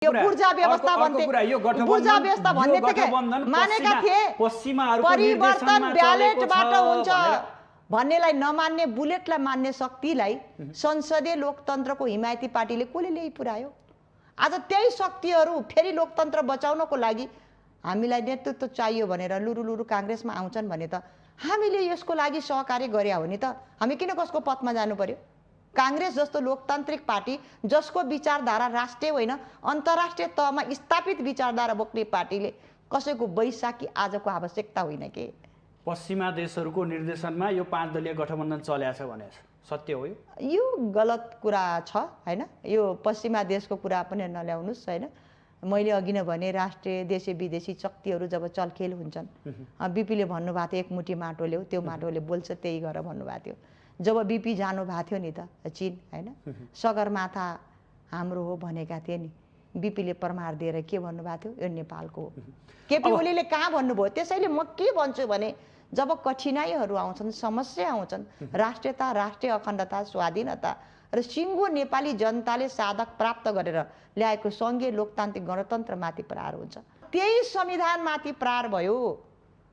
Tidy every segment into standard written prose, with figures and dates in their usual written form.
यो पूर्जा व्यवस्था भन्थे, पूर्जा व्यवस्था भन्ने त के मानेका थिए परिवर्तन ब्यालेटबाट हुन्छ भन्नेलाई नमान्ने, बुलेटलाई मान्ने शक्तिलाई संसदीय लोकतन्त्रको हिमायती पार्टीले कसले ल्याइ पुर्यायो? आज त्यही शक्तिहरू फेरि लोकतन्त्र बचाउनको लागि हामीलाई नेतृत्व चाहियो भनेर लुरु काङ्ग्रेसमा आउँछन् भने त हामीले यसको लागि सहकार्य गरे हो नि त। हामी किन कसको पथमा जानु पर्यो? काङ्ग्रेस जस्तो लोकतान्त्रिक पार्टी जसको विचारधारा राष्ट्रिय होइन अन्तर्राष्ट्रिय तहमा स्थापित विचारधारा बोक्ने पार्टीले कसैको बैशाखी आजको आवश्यकता होइन के? पश्चिमा देशहरूको निर्देशनमा यो 5 दलीय गठबन्धन चलेको छ भने सत्य हो? यो गलत कुरा छ हैन। यो पश्चिमा देशको कुरा पनि नल्याउनुस् हैन। मैले अघि नै भने राष्ट्रिय देशी विदेशी शक्तिहरू जब चलखेल हुन्छन्, बीपीले भन्नुभएको थियो एकमुठी माटो ल्याऊ, त्यो माटोले बोल्छ त्यही गर भन्नुभएको थियो। जब बीपी जानु भएको थियो नि त चीन हैन, सगरमाथा हाम्रो हो भनेका थिए नि, बीपीले प्रमाण दिएर के भन्नुभएको थियो? यो नेपालको हो। केपी ओलीले कहाँ भन्नुभयो? त्यसैले म के भन्छु भने जब कठिनाइहरू आउँछन्, समस्या आउँछन्, राष्ट्रियता, राष्ट्रिय अखण्डता, स्वाधीनता र सिङ्गो नेपाली जनताले साधक प्राप्त गरेर ल्याएको सङ्घीय लोकतान्त्रिक गणतन्त्रमाथि प्रहार हुन्छ। त्यही संविधानमाथि प्रहार भयो।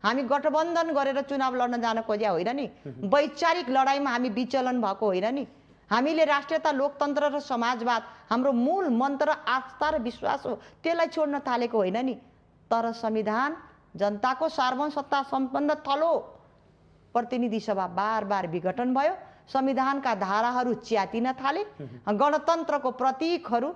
हामी गठबन्धन गरेर चुनाव लड्न जान खोज्या होइन नि, वैचारिक लडाइँमा हामी विचलन भएको होइन नि। हामीले राष्ट्रियता, लोकतन्त्र र समाजवाद हाम्रो मूल मन्त्र, आस्था र विश्वास हो, त्यसलाई छोड्न थालेको होइन नि। तर संविधान जनताको सार्वभौम सत्ता सम्पन्न थलो प्रतिनिधि सभा बार विघटन भयो, संविधानका धाराहरू च्यातिन थाले, गणतन्त्रको प्रतीकहरू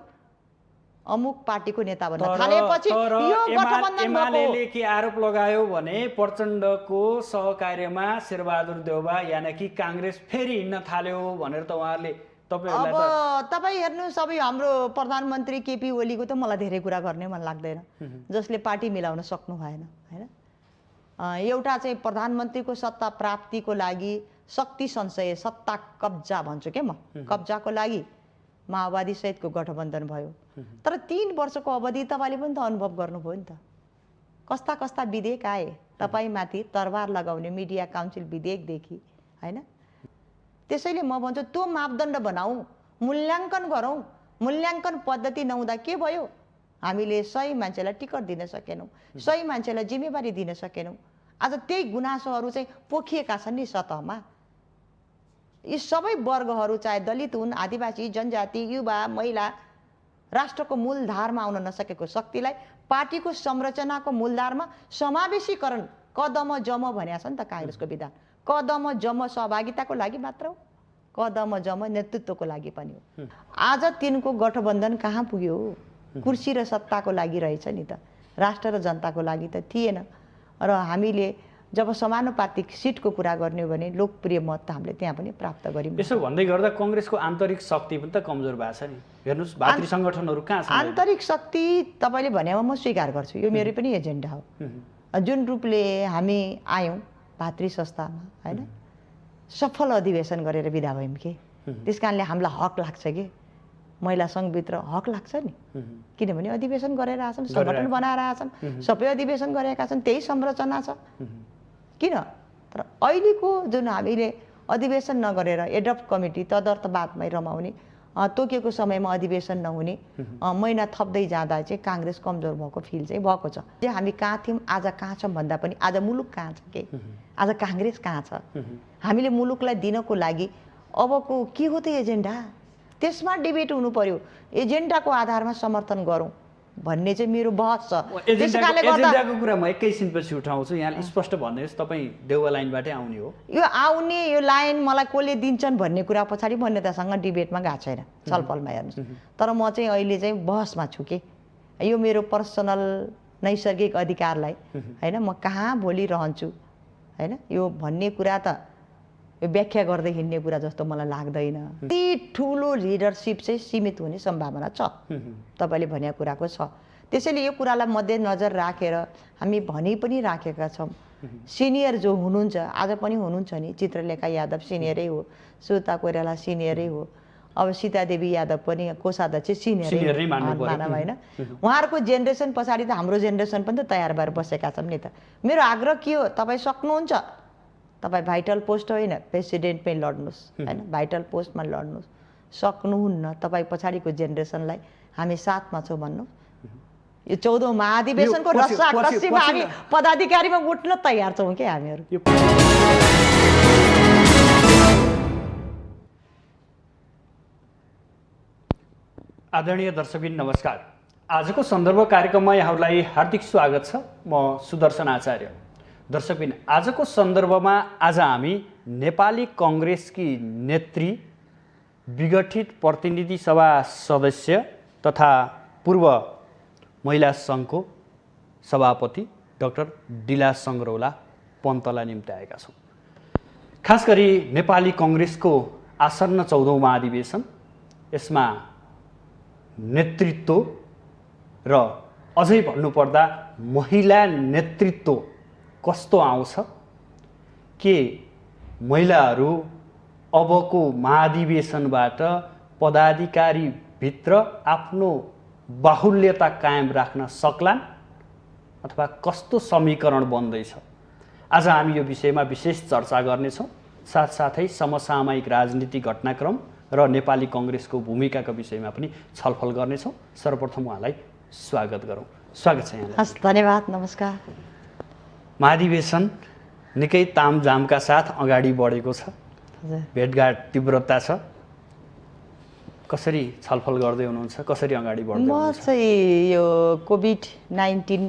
अमुक पार्टीको नेता भन्न थालेपछि यो गठबन्धन एमालेले के आरोप लगायो भने प्रचण्डको सहकार्यमा शेरबहादुर देउबा यानि कि काङ्ग्रेस फेरि हिँड्न थाल्यो भनेर त उहाँहरूले अब तपाईँ हेर्नुहोस्, अब हाम्रो प्रधानमन्त्री केपी ओलीको त मलाई धेरै कुरा गर्ने मन लाग्दैन, जसले पार्टी मिलाउन सक्नु भएन हैन। एउटा चाहिँ प्रधानमन्त्रीको सत्ता प्राप्तिको लागि शक्ति संशय, सत्ता कब्जा भन्छु के म, कब्जाको लागि माओवादी सहितको गठबन्धन भयो। तर 3 वर्षको अवधि तपाईँले पनि त अनुभव गर्नुभयो नि त, कस्ता कस्ता विधेयक आए तपाईँमाथि तरबार लगाउने मिडिया काउन्सिल विधेयकदेखि हैन। त्यसैले म भन्छु त्यो मापदण्ड बनाऊ, मूल्याङ्कन गरौँ। मूल्याङ्कन पद्धति नहुँदा के भयो? हामीले सही मान्छेलाई टिकट दिन सकेनौँ, सही मान्छेलाई जिम्मेवारी दिन सकेनौँ। आज त्यही गुनासोहरू चाहिँ पोखिएका छन् नि सतहमा। यी सबै वर्गहरू चाहे दलित हुन्, आदिवासी, जनजाति, युवा, महिला, राष्ट्रको मूलधारमा आउन नसकेको शक्तिलाई पार्टीको संरचनाको मूलधारमा समावेशीकरण कदम जम भनेको छ नि त काङ्ग्रेसको विधान। कदम जम सहभागिताको लागि मात्र हो, कदम जम नेतृत्वको लागि पनि हो। आज तिनको गठबन्धन कहाँ पुग्यो? कुर्सी र सत्ताको लागि रहेछ नि त, राष्ट्र र जनताको लागि त थिएन। र हामीले जब समानुपातिक सिटको कुरा गर्ने हो भने लोकप्रिय मत त हामीले त्यहाँ पनि प्राप्त गर्यौँ। यसो भन्दै गर्दा काङ्ग्रेसको आन्तरिक शक्ति पनि त कमजोर भएको छ नि। हेर्नुहोस् भातृ सङ्गठनहरू कहाँ छन्? आन्तरिक शक्ति तपाईँले भनेमा म स्वीकार गर्छु, यो मेरो पनि एजेन्डा हो। जुन रूपले हामी आयौँ भातृ संस्थामा हैन, सफल अधिवेशन गरेर बिदा भयौँ के, त्यस कारणले हामीलाई हक लाग्छ कि महिला सङ्घभित्र हक लाग्छ नि, किनभने अधिवेशन गरेर आछन्, सङ्गठन बनाएर आछन्, सबै अधिवेशन गरेका छन्, त्यही संरचना छ किन। तर अहिलेको जुन हामीले अधिवेशन नगरेर एडप्ट कमिटी तदर्थवादमै रमाउने, तोकेको समयमा अधिवेशन नहुने, महिना थप्दै जाँदा चाहिँ काङ्ग्रेस कमजोर भएको फिल चाहिँ भएको छ। हामी कहाँ थियौँ आज कहाँ छौँ भन्दा पनि आज मुलुक कहाँ छ के, आज काङ्ग्रेस कहाँ छ? हामीले मुलुकलाई दिनको लागि अबको के हो त एजेन्डा, त्यसमा डिबेट हुनु पर्यो। एजेन्डाको आधारमा समर्थन गरौँ भन्ने चाहिँ मेरो बहस छ। एजेन्डाको कुरा म एकैछिनपछि उठाउँछु। यहाँ स्पष्ट भन्नुहोस्, तपाईँ देउवा लाइनबाटै आउने हो? यो आउने यो लाइन मलाई कसले दिन्छन् भन्ने कुरा पछाडि मान्यतासँग डिबेटमा गएको छैन, छलफलमा हेर्नुहोस्। तर म चाहिँ अहिले चाहिँ बहसमा छु कि यो मेरो पर्सनल नैसर्गिक अधिकारलाई हैन म कहाँ भोलि रहन्छु हैन यो भन्ने कुरा त यो व्याख्या गर्दै हिँड्ने कुरा जस्तो मलाई लाग्दैन। यति ठुलो लिडरसिप चाहिँ सीमित हुने सम्भावना छ, तपाईँले भनेको कुराको छ। त्यसैले यो कुरालाई मध्यनजर राखेर हामी भनि पनि राखेका छौँ। सिनियर जो हुनुहुन्छ आज पनि हुनुहुन्छ नि, चित्रलेखा यादव सिनियरै हो, सुता कोइराला सिनियरै हो, अब सीतादेवी यादव पनि कोषाध्यक्ष सिनियरै मानव होइन। उहाँहरूको जेनेरेसन पछाडि त हाम्रो जेनेरेसन पनि त तयार भएर बसेका छौँ नि त। मेरो आग्रह के हो, तपाईँ सक्नुहुन्छ, तपाईँ भाइटल पोस्ट होइन प्रेसिडेन्टमै लड्नुहोस् हैन, भाइटल पोस्टमा लड्नुहोस्। सक्नुहुन्न तपाईँ पछाडिको जेनेरेसनलाई हामी साथमा छौँ भन्नु, यो 14औं महाधिवेशनको यो पछि- रस्साकस्सीमा पछि- हामी पदाधिकारीमा उठ्न तयार छौँ के हामीहरू। आदरणीय दर्शकबिन नमस्कार। आजको सन्दर्भ कार्यक्रममा यहाँहरूलाई हार्दिक स्वागत छ। म सुदर्शन आचार्य। दर्शकबिन, आजको सन्दर्भमा आज हामी नेपाली कङ्ग्रेसकी नेत्री, विगठित प्रतिनिधि सभा सदस्य तथा पूर्व महिला सङ्घको सभापति डाक्टर डिला सङ्ग्रौला पन्तलाई निम्ति आएका छौँ। खास गरी नेपाली कङ्ग्रेसको आसन्न 14औं महाधिवेशन, यसमा नेतृत्व र अझै भन्नुपर्दा महिला नेतृत्व कस्तो आउँछ, के महिलाहरू अबको महाधिवेशनबाट पदाधिकारीभित्र आफ्नो बाहुल्यता कायम राख्न सक्लान् अथवा कस्तो समीकरण बन्दैछ, आज हामी यो विषयमा विशेष चर्चा गर्नेछौँ। साथसाथै समसामयिक राजनीतिक घटनाक्रम र नेपाली कङ्ग्रेसको भूमिकाका विषयमा पनि छलफल गर्नेछौँ। सर्वप्रथम उहाँलाई स्वागत गरौँ। स्वागत छ यहाँलाई। हस्, धन्यवाद, नमस्कार। महाधिवेशन निकै तामझामका साथ अगाडि बढेको छ, भेटघाट तीव्रता छ। कसरी छलफल गर्दै हुनुहुन्छ, कसरी अगाडि बढ्दै म हुनुहुन्छ? चाहिँ यो कोभिड-19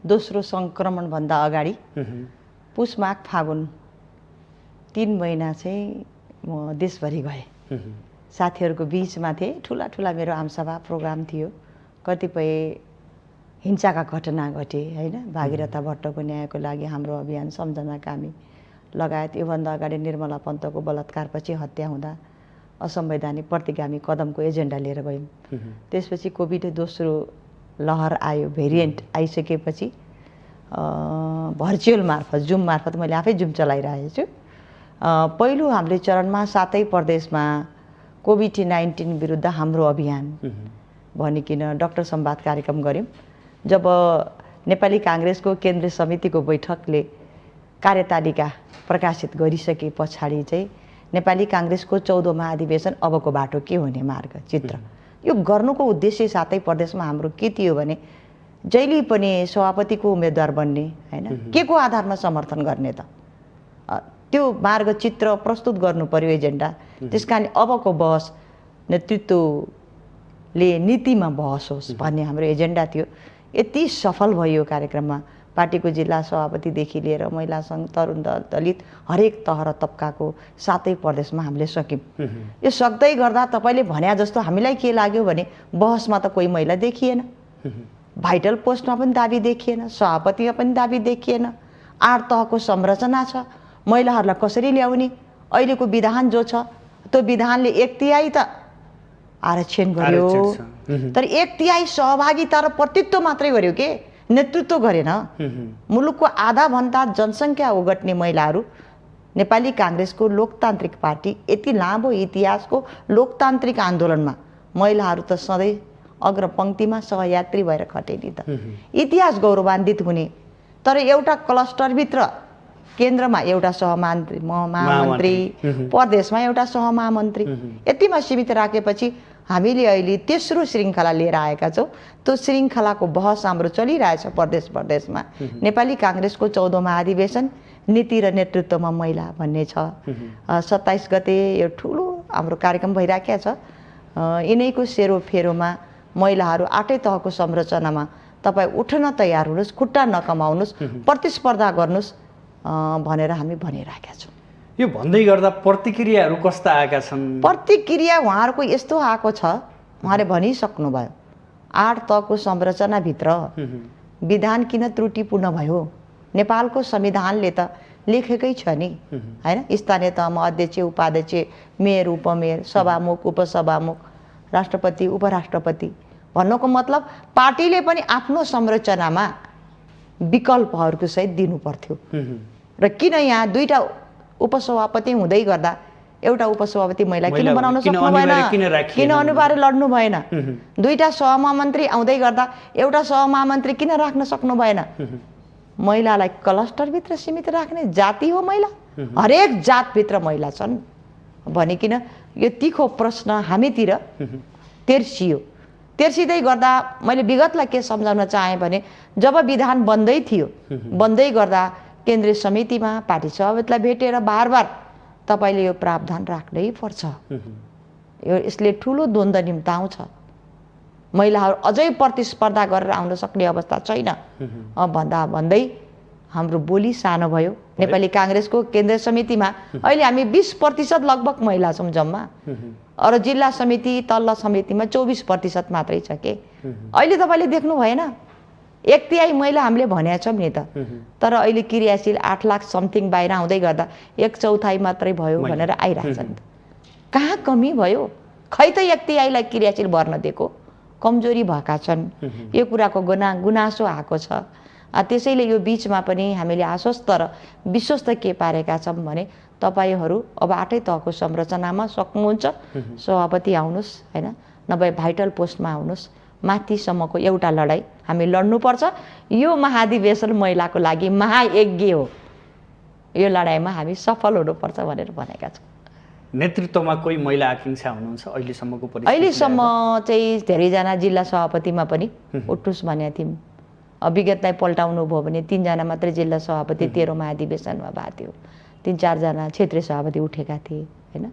दोस्रो सङ्क्रमणभन्दा अगाडि पुष माघ फागुन 3 महिना चाहिँ म देशभरि गएँ। साथीहरूको बिचमा थिएँ। ठुला ठुला मेरो आमसभा प्रोग्राम थियो। कतिपय हिंसाका घटना घटे होइन। भागीरथा भट्टको न्यायको लागि हाम्रो अभियान, सम्झना कामी लगायत योभन्दा अगाडि निर्मला पन्तको बलात्कारपछि हत्या हुँदा असंवैधानिक प्रतिगामी कदमको एजेन्डा लिएर गयौँ। त्यसपछि कोभिड दोस्रो लहर आयो, भेरिएन्ट आइसकेपछि भर्चुअल मार्फत, जुम मार्फत मैले आफै जुम चलाइरहेको छु। पहिलो हामीले चरणमा 7 प्रदेशमा कोभिड-19 विरुद्ध हाम्रो अभियान भनिकन डाक्टर संवाद कार्यक्रम गऱ्यौँ। जब नेपाली काङ्ग्रेसको केन्द्रीय समितिको बैठकले कार्यतालिका प्रकाशित गरिसके पछाडि चाहिँ नेपाली काङ्ग्रेसको 14औं महाधिवेशन अबको बाटो के हुने मार्ग चित्र, यो गर्नुको उद्देश्य 7 प्रदेशमा हाम्रो के थियो भने जहिले पनि सभापतिको उम्मेदवार बन्ने होइन, के को आधारमा समर्थन गर्ने त, त्यो मार्गचित्र प्रस्तुत गर्नु पर्यो, एजेन्डा। त्यस कारण अबको बहस नेतृत्वले नीतिमा बहस होस् भन्ने हाम्रो एजेन्डा थियो। यति सफल भयो कार्यक्रममा। पार्टीको जिल्ला सभापतिदेखि लिएर महिला सङ्घ, तरुण दल, दलित हरेक तह र तबकाको 7 प्रदेशमा हामीले सक्यौँ। यो सक्दै गर्दा तपाईँले भने जस्तो हामीलाई के लाग्यो भने बहसमा त कोही महिला देखिएन, भाइटल पोस्टमा पनि दाबी देखिएन, सभापतिमा पनि दाबी देखिएन। 8 तहको संरचना छ, महिलाहरूलाई कसरी ल्याउने? अहिलेको विधान जो छ त्यो विधानले 1/3 त आरक्षण गर्यो, तर 1/3 सहभागिता र प्रतित्व मात्रै गर्यो के नेतृत्व गरेन। मुलुकको आधाभन्दा जनसङ्ख्या ओगट्ने महिलाहरू नेपाली काङ्ग्रेसको लोकतान्त्रिक पार्टी, यति लामो इतिहासको लोकतान्त्रिक आन्दोलनमा महिलाहरू त सधैँ अग्रपङ्क्तिमा सहयात्री भएर खटे नि त। इतिहास गौरवान्वित हुने, तर एउटा क्लस्टरभित्र केन्द्रमा एउटा सहमन्त्री महामन्त्री, प्रदेशमा एउटा सहमहामन्त्री, यतिमा सीमित राखेपछि हामीले अहिले तेस्रो श्रृङ्खला लिएर आएका छौँ। त्यो श्रृङ्खलाको बहस हाम्रो चलिरहेछ प्रदेशमा। नेपाली काङ्ग्रेसको 14औं महाधिवेशन नीति र नेतृत्वमा महिला भन्ने छ। 27 गते यो ठुलो हाम्रो कार्यक्रम भइराखेको छ। यिनैको सेरोफेरोमा महिलाहरू 8 तहको संरचनामा तपाईँ उठ्न तयार हुनुहोस्, खुट्टा नकमाउनुहोस्, प्रतिस्पर्धा गर्नुहोस् भनेर हामी भनिराखेका छौँ। यो भन्दै गर्दा प्रतिक्रियाहरू कस्ता आएका छन्? प्रतिक्रिया उहाँहरूको यस्तो आएको छ, उहाँले भनिसक्नुभयो 8 तहको संरचनाभित्र विधान किन त्रुटिपूर्ण भयो? नेपालको संविधानले त लेखेकै छ नि होइन। स्थानीय तहमा अध्यक्ष, उपाध्यक्ष, मेयर, उपमेयर, सभामुख, उपसभामुख, राष्ट्रपति, उपराष्ट्रपति भन्नुको मतलब पार्टीले पनि आफ्नो संरचनामा विकल्पहरूको सहित दिनु पर्थ्यो। र किन यहाँ 2टा उपसभापति हुँदै गर्दा एउटा उपसभापति महिला किन बनाउन सक्नु भएन? किन अनिवार्य लड्नु भएन? 2टा सहमहामन्त्री आउँदै गर्दा एउटा सहमहामन्त्री किन राख्न सक्नु भएन? महिलालाई क्लस्टरभित्र सीमित राख्ने जाति हो महिला, हरेक जातभित्र महिला छन् भनिकन यो तिखो प्रश्न हामीतिर तेर्सियो। तेर्सिँदै गर्दा मैले विगतलाई के सम्झाउन चाहेँ भने जब विधान बन्दै थियो बन्दै गर्दा केन्द्रीय समितिमा पार्टी सभापतिलाई भेटेर बार तपाईँले यो प्रावधान राख्नै पर्छ, यसले ठुलो द्वन्द्व निम्ताउँछ, महिलाहरू अझै प्रतिस्पर्धा गरेर आउन सक्ने अवस्था छैन भन्दै हाम्रो बोली सानो भयो। नेपाली काङ्ग्रेसको केन्द्रीय समितिमा अहिले हामी 20% लगभग महिला छौँ जम्मा, अरू जिल्ला समिति तल्लो समितिमा 24% मात्रै छ के। अहिले तपाईँले देख्नु भएन 1/3 महिला हामीले भनेका छौँ नि त, तर अहिले क्रियाशील 8 लाख समथिङ बाहिर आउँदै गर्दा 1/4 मात्रै भयो भनेर आइरहेछ नि त। कहाँ कमी भयो? खै त 1/3लाई क्रियाशील भर्न दिएको, कमजोरी भएका छन्, यो कुराको गुनासो आएको छ। त्यसैले यो बिचमा पनि हामीले आश्वस्त र विश्वस्त के पारेका छौँ भने तपाईँहरू अब 8 तहको संरचनामा सक्नुहुन्छ सभापति आउनुहोस् होइन, नभए भाइटल पोस्टमा आउनुहोस्, माथिसम्मको एउटा लडाइँ हामी लड्नुपर्छ। यो महाधिवेशन महिलाको लागि महायज्ञ हो, यो लडाइँमा हामी सफल हुनुपर्छ भनेर भनेका छौँ। नेतृत्वमा कोही महिला आकांक्षा हुनुहुन्छ अहिलेसम्मको परिस्थिति? अहिलेसम्म चाहिँ धेरैजना जिल्ला सभापतिमा पनि उठ्नुहोस् भनेका थियौँ, विगतलाई पल्टाउनु भयो भने 3 जना मात्रै जिल्ला सभापति 13 महाधिवेशनमा भएको थियो, 3-4 जना क्षेत्रीय सभापति उठेका थिए होइन।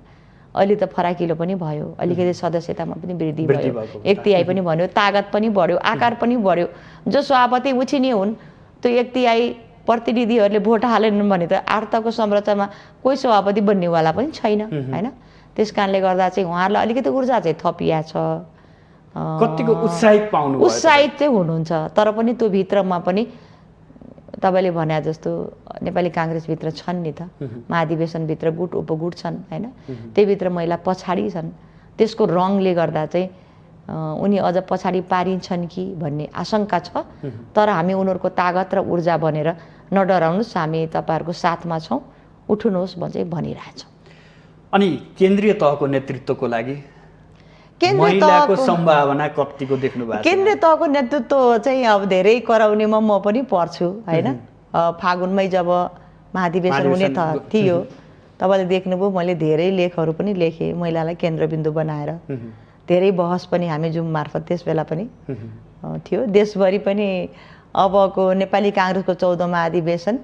अहिले त फराकिलो पनि भयो, अलिकति सदस्यतामा पनि वृद्धि भयो, 1/3 पनि भन्यो, तागत पनि बढ्यो, आकार पनि बढ्यो। जो सभापति उछिने हुन् त्यो 1/3 प्रतिनिधिहरूले भोट हालेनन् भने त 8 तहको संरचनामा कोही सभापति बन्नेवाला पनि छैन होइन। त्यस कारणले गर्दा चाहिँ उहाँहरूलाई अलिकति ऊर्जा चाहिँ थपिया छ, कतिको उत्साहित पाउनु भयो? उत्साहित चाहिँ हुनुहुन्छ, तर पनि त्यो भित्रमा पनि तपाईँले भने जस्तो नेपाली काङ्ग्रेसभित्र छन् नि त, महाधिवेशनभित्र गुट उपगुट छन् होइन, त्यहीभित्र महिला पछाडि छन्। त्यसको रङले गर्दा चाहिँ उनी अझ पछाडि पारिन्छन् कि भन्ने आशंका छ, तर हामी उनीहरूको तागत र ऊर्जा बनेर नडराउनुहोस्, हामी तपाईँहरूको साथमा छौँ, उठ्नुहोस् चाहिँ भनिरहेछौँ। अनि केन्द्रीय तहको नेतृत्वको लागि महिलाको सम्भावना कतिको देख्नु भएको छ? केन्द्रीय तहको नेतृत्व चाहिँ अब धेरै कराउनेमा म पनि पर्छु होइन। फागुनमै जब महाधिवेशन हुने थियो तपाईँले देख्नुभयो मैले धेरै लेखहरू पनि लेखेँ महिलालाई केन्द्रबिन्दु बनाएर, धेरै बहस पनि हामी जुम मार्फत त्यस बेला पनि थियो। देशभरि पनि अबको नेपाली काङ्ग्रेसको 14औं महाधिवेशन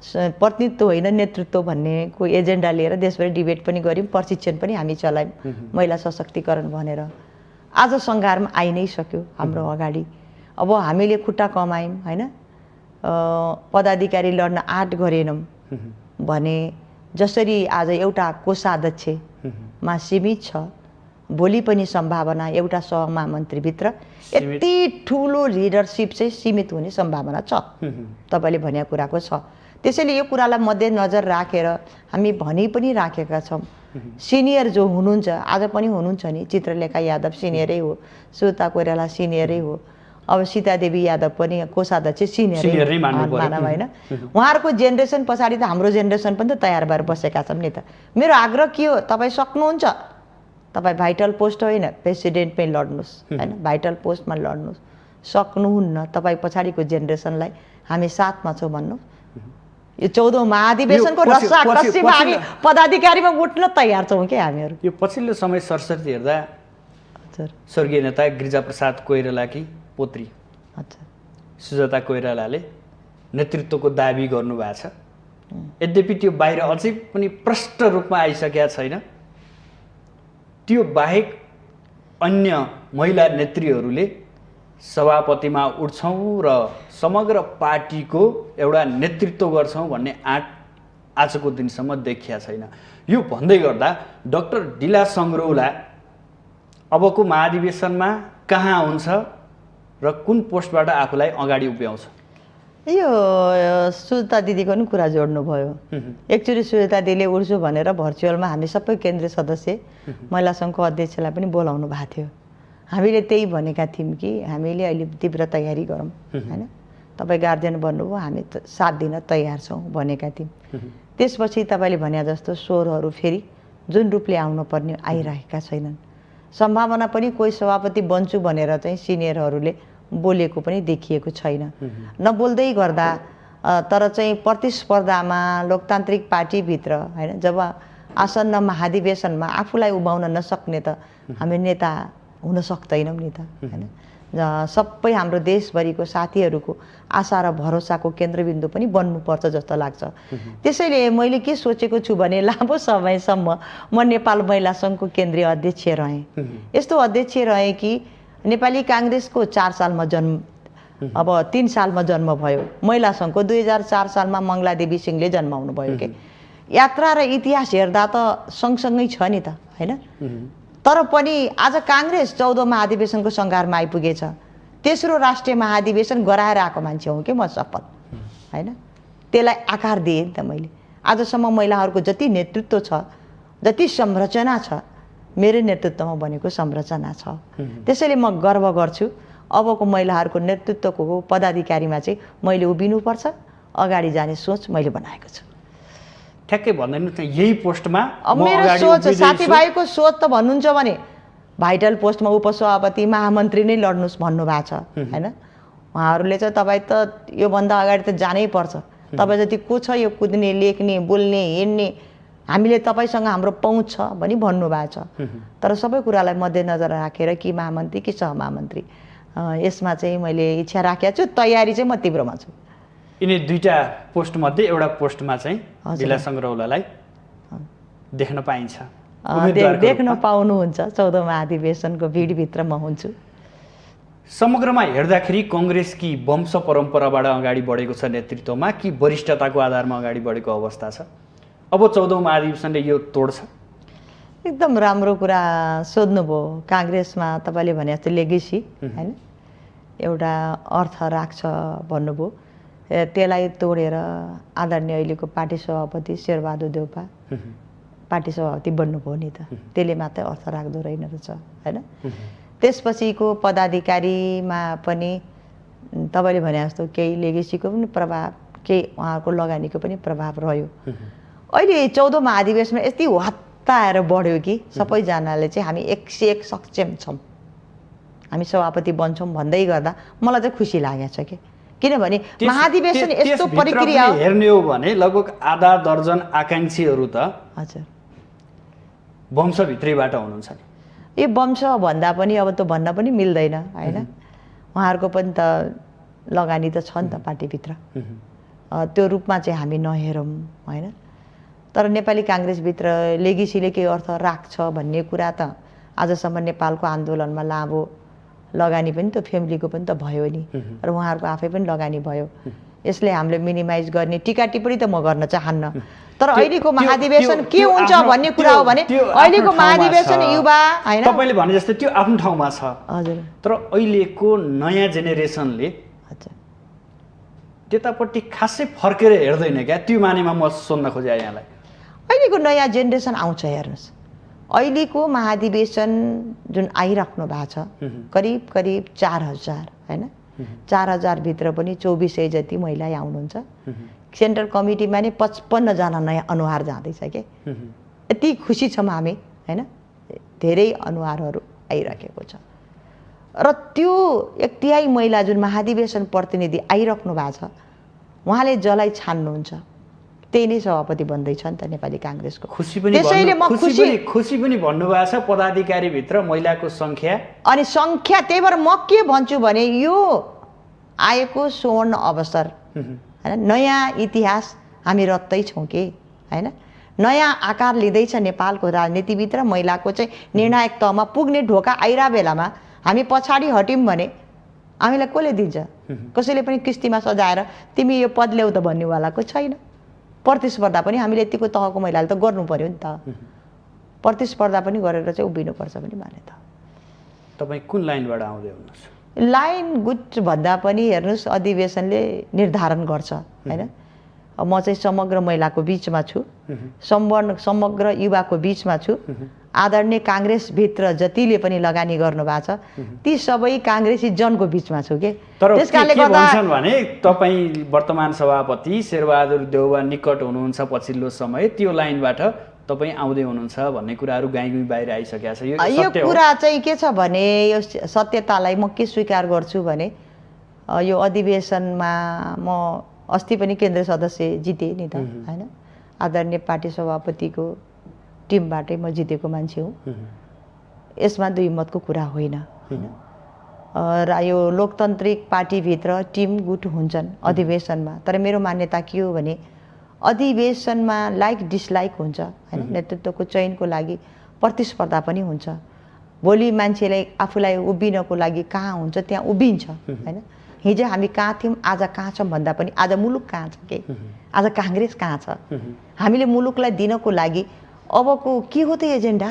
प्रतिनिधित्व होइन नेतृत्व भन्नेको एजेन्डा लिएर देशभरि डिबेट पनि गऱ्यौँ, प्रशिक्षण पनि हामी चलायौँ महिला सशक्तिकरण भनेर। आज सङ्घारमा आइ नै सक्यो हाम्रो अगाडि। अब हामीले खुट्टा कमायौँ होइन, पदाधिकारी लड्न आँट गरेनौँ भने जसरी आज एउटा कोषाध्यक्षमा सीमित छ, भोलि पनि सम्भावना एउटा सहमहामन्त्रीभित्र यति ठुलो लिडरसिप चाहिँ सीमित हुने सम्भावना छ, तपाईँले भनेको कुराको छ। त्यसैले यो कुरालाई मध्यनजर राखेर हामी भनी पनि राखेका छौँ। सिनियर जो हुनुहुन्छ आज पनि हुनुहुन्छ नि, चित्रलेखा यादव सिनियरै हो, सुता कोइराला सिनियरै हो, अब सीतादेवी यादव पनि कोषाध्यक्ष सिनियरै मानव होइन। उहाँहरूको जेनेरेसन पछाडि त हाम्रो जेनेरेसन पनि त तयार भएर बसेका छौँ नि त। मेरो आग्रह के हो, तपाईँ सक्नुहुन्छ, तपाईँ भाइटल पोस्ट होइन प्रेसिडेन्टमै लड्नुहोस् होइन, भाइटल पोस्टमा लड्नुहोस्। सक्नुहुन्न तपाईँ पछाडिको जेनेरेसनलाई हामी साथमा छौँ भन्नु। यो 14औं महाधिवेशनको रस्साकस्सीमा हामी पदाधिकारीमा उठ्न तयार छौँ क्या हामीहरू। यो पछिल्लो समय सरसर्ती हेर्दा स्वर्गीय नेता गिरिजाप्रसाद कोइरालाकी पुत्री सुजाता कोइरालाले नेतृत्वको दाबी गर्नुभएको छ, यद्यपि त्यो बाहिर अझै पनि प्रष्ट रूपमा आइसकेका छैन। त्यो बाहेक अन्य महिला नेत्रीहरूले सभापतिमा उठ्छौँ र समग्र पार्टीको एउटा नेतृत्व गर्छौँ भन्ने आँट आजको दिनसम्म देखिया छैन। यो भन्दै गर्दा डाक्टर डिला सङ्ग्रौला अबको महाधिवेशनमा कहाँ हुन्छ र कुन पोस्टबाट आफूलाई अगाडि उभ्याउँछ? यो सुजाता दिदीको पनि कुरा जोड्नु भयो। एकचोटि सुजाता दिदीले उड्छु भनेर भर्चुअलमा हामी सबै केन्द्रीय सदस्य महिला सङ्घको अध्यक्षलाई पनि बोलाउनु भएको थियो। हामीले त्यही भनेका थियौँ कि हामीले अहिले तीव्र तयारी गरौँ होइन, तपाईँ गार्जियन बन्नुभयो, हामी साथ दिन तयार छौँ भनेका थियौँ। त्यसपछि तपाईँले भने जस्तो स्वरहरू फेरि जुन रूपले आउनुपर्ने आइरहेका छैनन्। सम्भावना पनि कोही सभापति बन्छु भनेर चाहिँ सिनियरहरूले बोलेको पनि देखिएको छैन। नबोल्दै गर्दा तर चाहिँ प्रतिस्पर्धामा लोकतान्त्रिक पार्टीभित्र होइन जब आसन्न महाधिवेशनमा आफूलाई उभाउन नसक्ने त हामी नेता हुन सक्दैनौँ नि त हैन। सबै हाम्रो देशभरिको साथीहरूको आशा र भरोसाको केन्द्रबिन्दु पनि बन्नुपर्छ जस्तो लाग्छ। त्यसैले मैले के सोचेको छु भने लामो समयसम्म म नेपाल महिला सङ्घको केन्द्रीय अध्यक्ष रहेँ। यस्तो अध्यक्ष रहेँ कि नेपाली काङ्ग्रेसको 4 सालमा जन्म, अब 3 सालमा जन्म भयो। महिला सङ्घको 2004 सालमा मङ्गलादेवी सिंहले जन्माउनु भयो के। यात्रा र इतिहास हेर्दा त सँगसँगै छ नि त हैन। तर पनि आज काङ्ग्रेस 14औं महाधिवेशनको सङ्घारमा आइपुगेछ। तेस्रो राष्ट्रिय महाधिवेशन गराएर आएको मान्छे हुँ कि म शपथ हैन। त्यसलाई आकार दिएँ नि त मैले। आजसम्म महिलाहरूको जति नेतृत्व छ, जति संरचना छ, मेरो नेतृत्वमा बनेको संरचना छ। त्यसैले म गर्व गर्छु। अबको महिलाहरूको नेतृत्वको पदाधिकारीमा चाहिँ मैले उभिनुपर्छ, अगाडि जाने सोच मैले बनाएको छु। ठ्याक्कै भन्दैन यही पोस्टमा मेरो सोच, साथीभाइको सोच त भन्नुहुन्छ भने भाइटल पोस्टमा उपसभापति महामन्त्री नै लड्नुहोस् भन्नुभएको छ हैन। उहाँहरूले चाहिँ तपाईँ त योभन्दा अगाडि त जानै पर्छ, तपाईँ जति को छ यो कुद्ने, लेख्ने, बोल्ने, हिँड्ने, हामीले तपाईँसँग हाम्रो पहुँच छ भनी भन्नुभएको छ। तर सबै कुरालाई मध्यनजर राखेर कि महामन्त्री कि सहमहामन्त्री, यसमा चाहिँ मैले इच्छा राखेको छु। तयारी चाहिँ म तीव्रमा छु। यिनी दुईटा पोस्टमध्ये एउटा पोस्टमा चाहिँ जिल्ला सङ्ग्रौलालाई देख्न पाइन्छ, देख्न पाउनुहुन्छ। 14औं महाधिवेशनको भिडभित्र म हुन्छु। समग्रमा हेर्दाखेरि कङ्ग्रेसकी वंश परम्पराबाट अगाडि बढेको छ नेतृत्वमा कि वरिष्ठताको आधारमा अगाडि बढेको अवस्था छ? अब 14औं महाधिवेशनले यो तोड्छ? एकदम राम्रो कुरा सोध्नुभयो। काङ्ग्रेसमा तपाईँले भने जस्तो लेगेसी हैन, एउटा अर्थ राख्छ भन्नुभयो। त्यसलाई तोडेर आदरणीय अहिलेको पार्टी सभापति शेरबहादुर देउपा पार्टी सभापति बन्नुभयो नि त। त्यसले मात्रै अर्थ राख्दो रहेन रहेछ हैन। त्यसपछिको पदाधिकारीमा पनि तपाईँले भने जस्तो केही लेगेसीको पनि प्रभाव, केही उहाँको लगानीको पनि प्रभाव रह्यो। अहिले 14औं महाधिवेशनमा यति हत्ताएर बढ्यो कि सबैजनाले चाहिँ हामी 101 सक्षम छौँ, हामी सभापति बन्छौँ भन्दै गर्दा मलाई चाहिँ खुसी लागेको छ कि। किनभने महाधिवेशन यस्तो प्रक्रिया हेर्ने हो भने लगभग आधा दर्जन आकाङ्क्षीहरू त हजुर वंशभित्रैबाट हुनुहुन्छ नि। यो वंश भन्दा पनि अब त भन्न पनि मिल्दैन हैन। उहाँहरूको पनि त लगानी त छ नि त पार्टीभित्र। त्यो रूपमा चाहिँ हामी नहेरौँ हैन। तर नेपाली काङ्ग्रेसभित्र लेगेसीले केही अर्थ राख्छ भन्ने कुरा त आजसम्म नेपालको आन्दोलनमा लामो लगानी पनि त फ्यामिलीको पनि त भयो नि, र उहाँहरूको आफै पनि लगानी भयो। यसले हामीले मिनिमाइज गर्ने टिका टिप्पणी त म गर्न चाहन्न। तर अहिलेको महाधिवेशन के हुन्छ भन्ने कुरा हो भने अहिलेको महाधिवेशन युवा हैन, तपाईले भने जस्तो त्यो आफ्नो ठाउँमा छ हजुर। तर अहिलेको नयाँ जेनेरेसनले हजुर त्यतापट्टि खासै फर्केर हेर्दैन क्या, त्यो मानेमा म सोध्न खोजेँ यहाँलाई। अहिलेको नयाँ जेनेरेसन आउँछ हेर्नुहोस्। अहिलेको महाधिवेशन जुन आइराख्नु भएको छ करिब करिब 4000 हैन, 4000 भित्र पनि 2400 जति महिला आउनुहुन्छ। सेन्ट्रल कमिटीमा नै 55 जना नयाँ अनुहार जाँदैछ के। यति खुसी छौँ हामी हैन, धेरै अनुहारहरू आइराखेको छ। र त्यो 1/3 महिला जुन महाधिवेशन प्रतिनिधि आइराख्नु भएको छ, उहाँले जसलाई छान्नुहुन्छ त्यही नै सभापति बन्दैछ नि त नेपाली काङ्ग्रेसको। त्यसैले म खुसी पनि भन्नुभएको छ पदाधिकारीभित्र महिलाको सङ्ख्या। अनि सङ्ख्या त्यही भएर म के भन्छु भने यो आएको स्वर्ण अवसर हैन, नयाँ इतिहास हामी रच्दैछौँ कि हैन। नयाँ आकार लिँदैछ नेपालको राजनीतिभित्र। महिलाको चाहिँ निर्णायक तहमा पुग्ने ढोका आइरा बेलामा हामी पछाडि हट्यौँ भने हामीलाई कसले दिन्छ? कसैले पनि किस्तीमा सजाएर तिमी यो पद ल्याउ त भन्नेवालाको छैन। प्रतिस्पर्धा पनि हामीले यतिको तहको महिलाले त गर्नु पर्यो नि त। प्रतिस्पर्धा पनि गरेर चाहिँ उभिनुपर्छ पनि माने त। तपाईँ कुन लाइनबाट आउँदै हुनुहुन्छ? लाइन गुट भन्दा पनि हेर्नुहोस् अधिवेशनले निर्धारण गर्छ हैन। म चाहिँ समग्र महिलाको बिचमा छु, समग्र युवाको बिचमा छु। आदरणीय काङ्ग्रेसभित्र जतिले पनि लगानी गर्नु भएको छ ती सबै काङ्ग्रेसी जनको बिचमा छु के। त्यसकारणले गर्दा भने तपाईँ वर्तमान सभापति शेरबहादुर देउवा निकट हुनुहुन्छ पछिल्लो समय, त्यो लाइनबाट तपाईँ आउँदै हुनुहुन्छ भन्ने कुराहरू गाईगुई बाहिर आइसकेको छ। यो कुरा चाहिँ के छ भने यो सत्यतालाई म के स्वीकार गर्छु भने यो अधिवेशनमा म अस्ति पनि केन्द्रीय सदस्य जितेँ नि त हैन। आदरणीय पार्टी सभापतिको टिमबाटै म जितेको मान्छे हुँ। यसमा दुई मतको कुरा होइन होइन र यो लोकतान्त्रिक पार्टीभित्र टिम गुट हुन्छन् अधिवेशनमा। तर मेरो मान्यता के हो भने अधिवेशनमा लाइक डिसलाइक हुन्छ होइन, नेतृत्वको चयनको लागि प्रतिस्पर्धा पनि हुन्छ। भोलि मान्छेलाई आफूलाई उभिनको लागि कहाँ हुन्छ त्यहाँ उभिन्छ होइन। हिजो हामी कहाँ थियौँ आज कहाँ छौँ भन्दा पनि आज मुलुक कहाँ छ के, आज काङ्ग्रेस कहाँ छ, हामीले मुलुकलाई दिनको लागि अबको के हो त एजेन्डा,